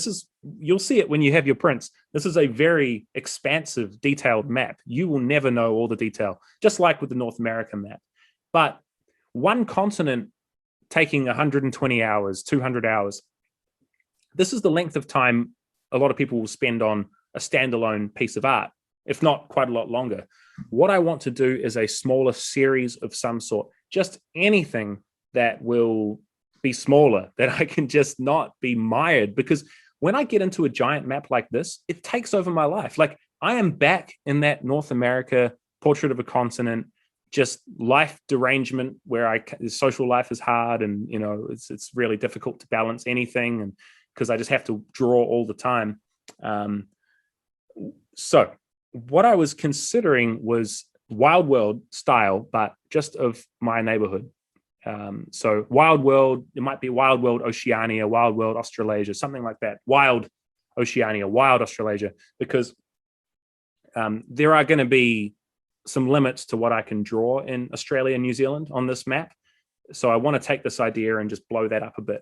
You'll see it when you have your prints. This is a very expansive, detailed map. You will never know all the detail, just like with the North American map. But one continent taking 120 hours, 200 hours, this is the length of time a lot of people will spend on a standalone piece of art, if not quite a lot longer. What I want to do is a smaller series of some sort, just anything that will be smaller, that I can just not be mired. Because when I get into a giant map like this, it takes over my life. Like, I am back in that North America portrait of a continent, just life derangement where social life is hard, and it's really difficult to balance anything, and because I just have to draw all the time. So what I was considering was Wild World style, but just of my neighborhood. So Wild World, it might be Wild World Oceania, Wild World Australasia, something like that. Wild Oceania, Wild Australasia, because there are going to be some limits to what I can draw in Australia and New Zealand on this map. So I want to take this idea and just blow that up a bit,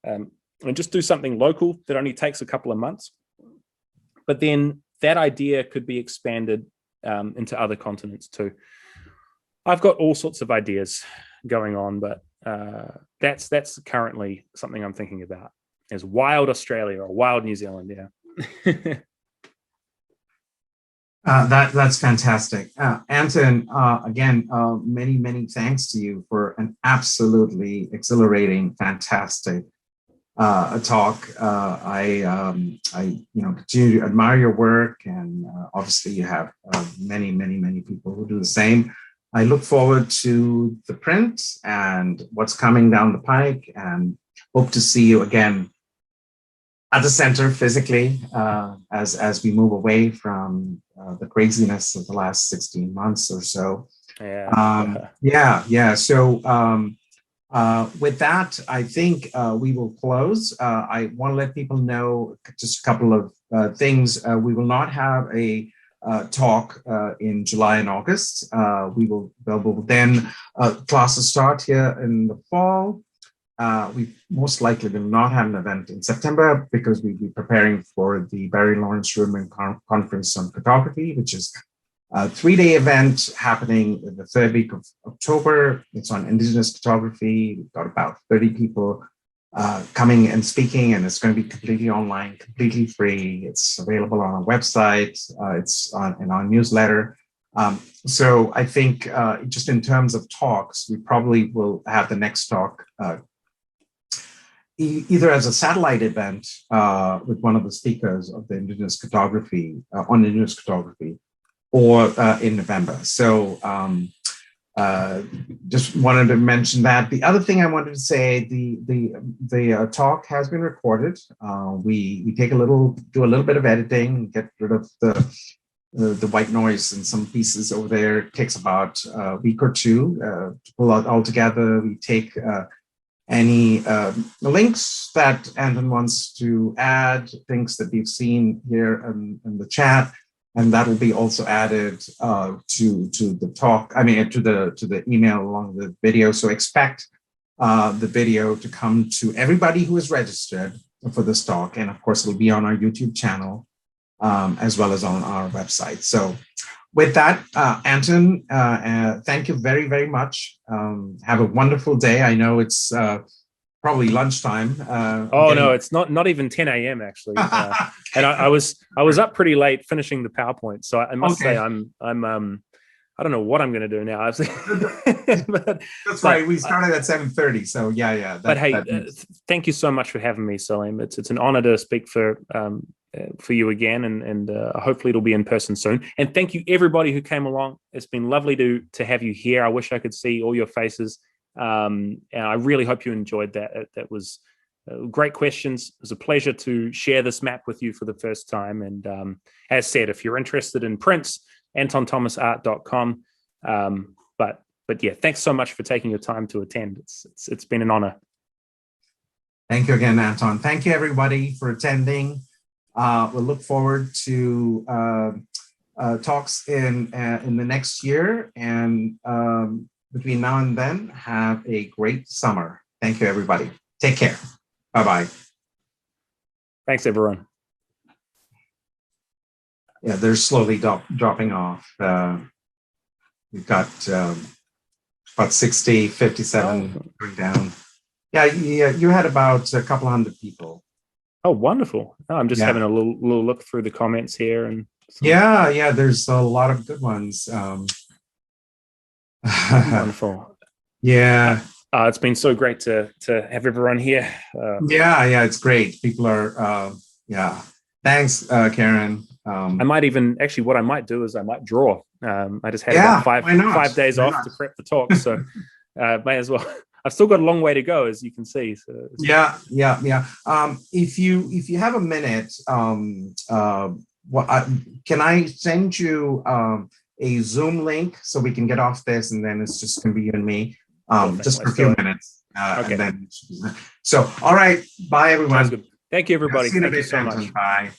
and just do something local that only takes a couple of months. But then that idea could be expanded into other continents too. I've got all sorts of ideas going on, but that's currently something I'm thinking about, is Wild Australia or Wild New Zealand. Yeah. That's fantastic. Anton, again, many thanks to you for an absolutely exhilarating, fantastic talk. I continue to admire your work, and obviously you have many people who do the same. I look forward to the print and what's coming down the pike, and hope to see you again at the center physically as we move away from the craziness of the last 16 months or so. So with that, I think we will close. I want to let people know just a couple of things. We will not have a talk in July and August. We will then classes start here in the fall. We most likely will not have an event in September because we'll be preparing for the Barry Lawrence Rubin Conference on Cartography, which is a 3-day event happening in the third week of October. It's on indigenous cartography. We've got about 30 people coming and speaking, and it's going to be completely online, completely free. It's available on our website. It's in our newsletter. So I think just in terms of talks, we probably will have the next talk either as a satellite event with one of the speakers of the indigenous cartography, on indigenous cartography, or in November. So just wanted to mention that. The other thing I wanted to say, the talk has been recorded. We do a little bit of editing, get rid of the white noise in some pieces over there. It takes about a week or two to pull out all together. We take any links that Anton wants to add, things that we've seen here in the chat, and that will be also added to the talk. I mean, to the email along with the video. So expect the video to come to everybody who is registered for this talk, and of course, it'll be on our YouTube channel as well as on our website. So, with that, Anton, thank you very much. Have a wonderful day. I know it's probably lunchtime. No, it's not even 10 a.m. actually. And I was up pretty late finishing the PowerPoint. So I must say I'm I don't know what I'm going to do now. That's right. We started at 7:30. So yeah. Thank you so much for having me, Salim. It's an honor to speak for you again, and hopefully it'll be in person soon. And thank you everybody who came along. It's been lovely to have you here. I wish I could see all your faces. And I really hope you enjoyed that. That was great questions. It was a pleasure to share this map with you for the first time. And as said, if you're interested in prints, AntonThomasArt.com. But yeah, thanks so much for taking your time to attend. It's been an honor. Thank you again, Anton. Thank you everybody for attending. We'll look forward to talks in the next year, and between now and then, have a great summer. Thank you, everybody. Take care. Bye-bye. Thanks, everyone. Yeah, they're slowly dropping off. We've got about 60, 57 going down. Yeah, you had about a couple hundred people. Oh, wonderful. I'm just having a little look through the comments here. And yeah, there's a lot of good ones. Wonderful. Yeah. It's been so great to have everyone here. Yeah, it's great. People are, Thanks, Karen. I might even, actually, what I might do is I might draw. I just had about 5 days off to prep the talk, so may as well. I've still got a long way to go, as you can see. So yeah. If you have a minute, can I send you a Zoom link so we can get off this, and then it's just going to be you and me, just for a few minutes. Okay. And then, so, all right. Bye, everyone. Sounds good. Thank you, everybody. See you in a Thank you bit, so Anton. much. Bye.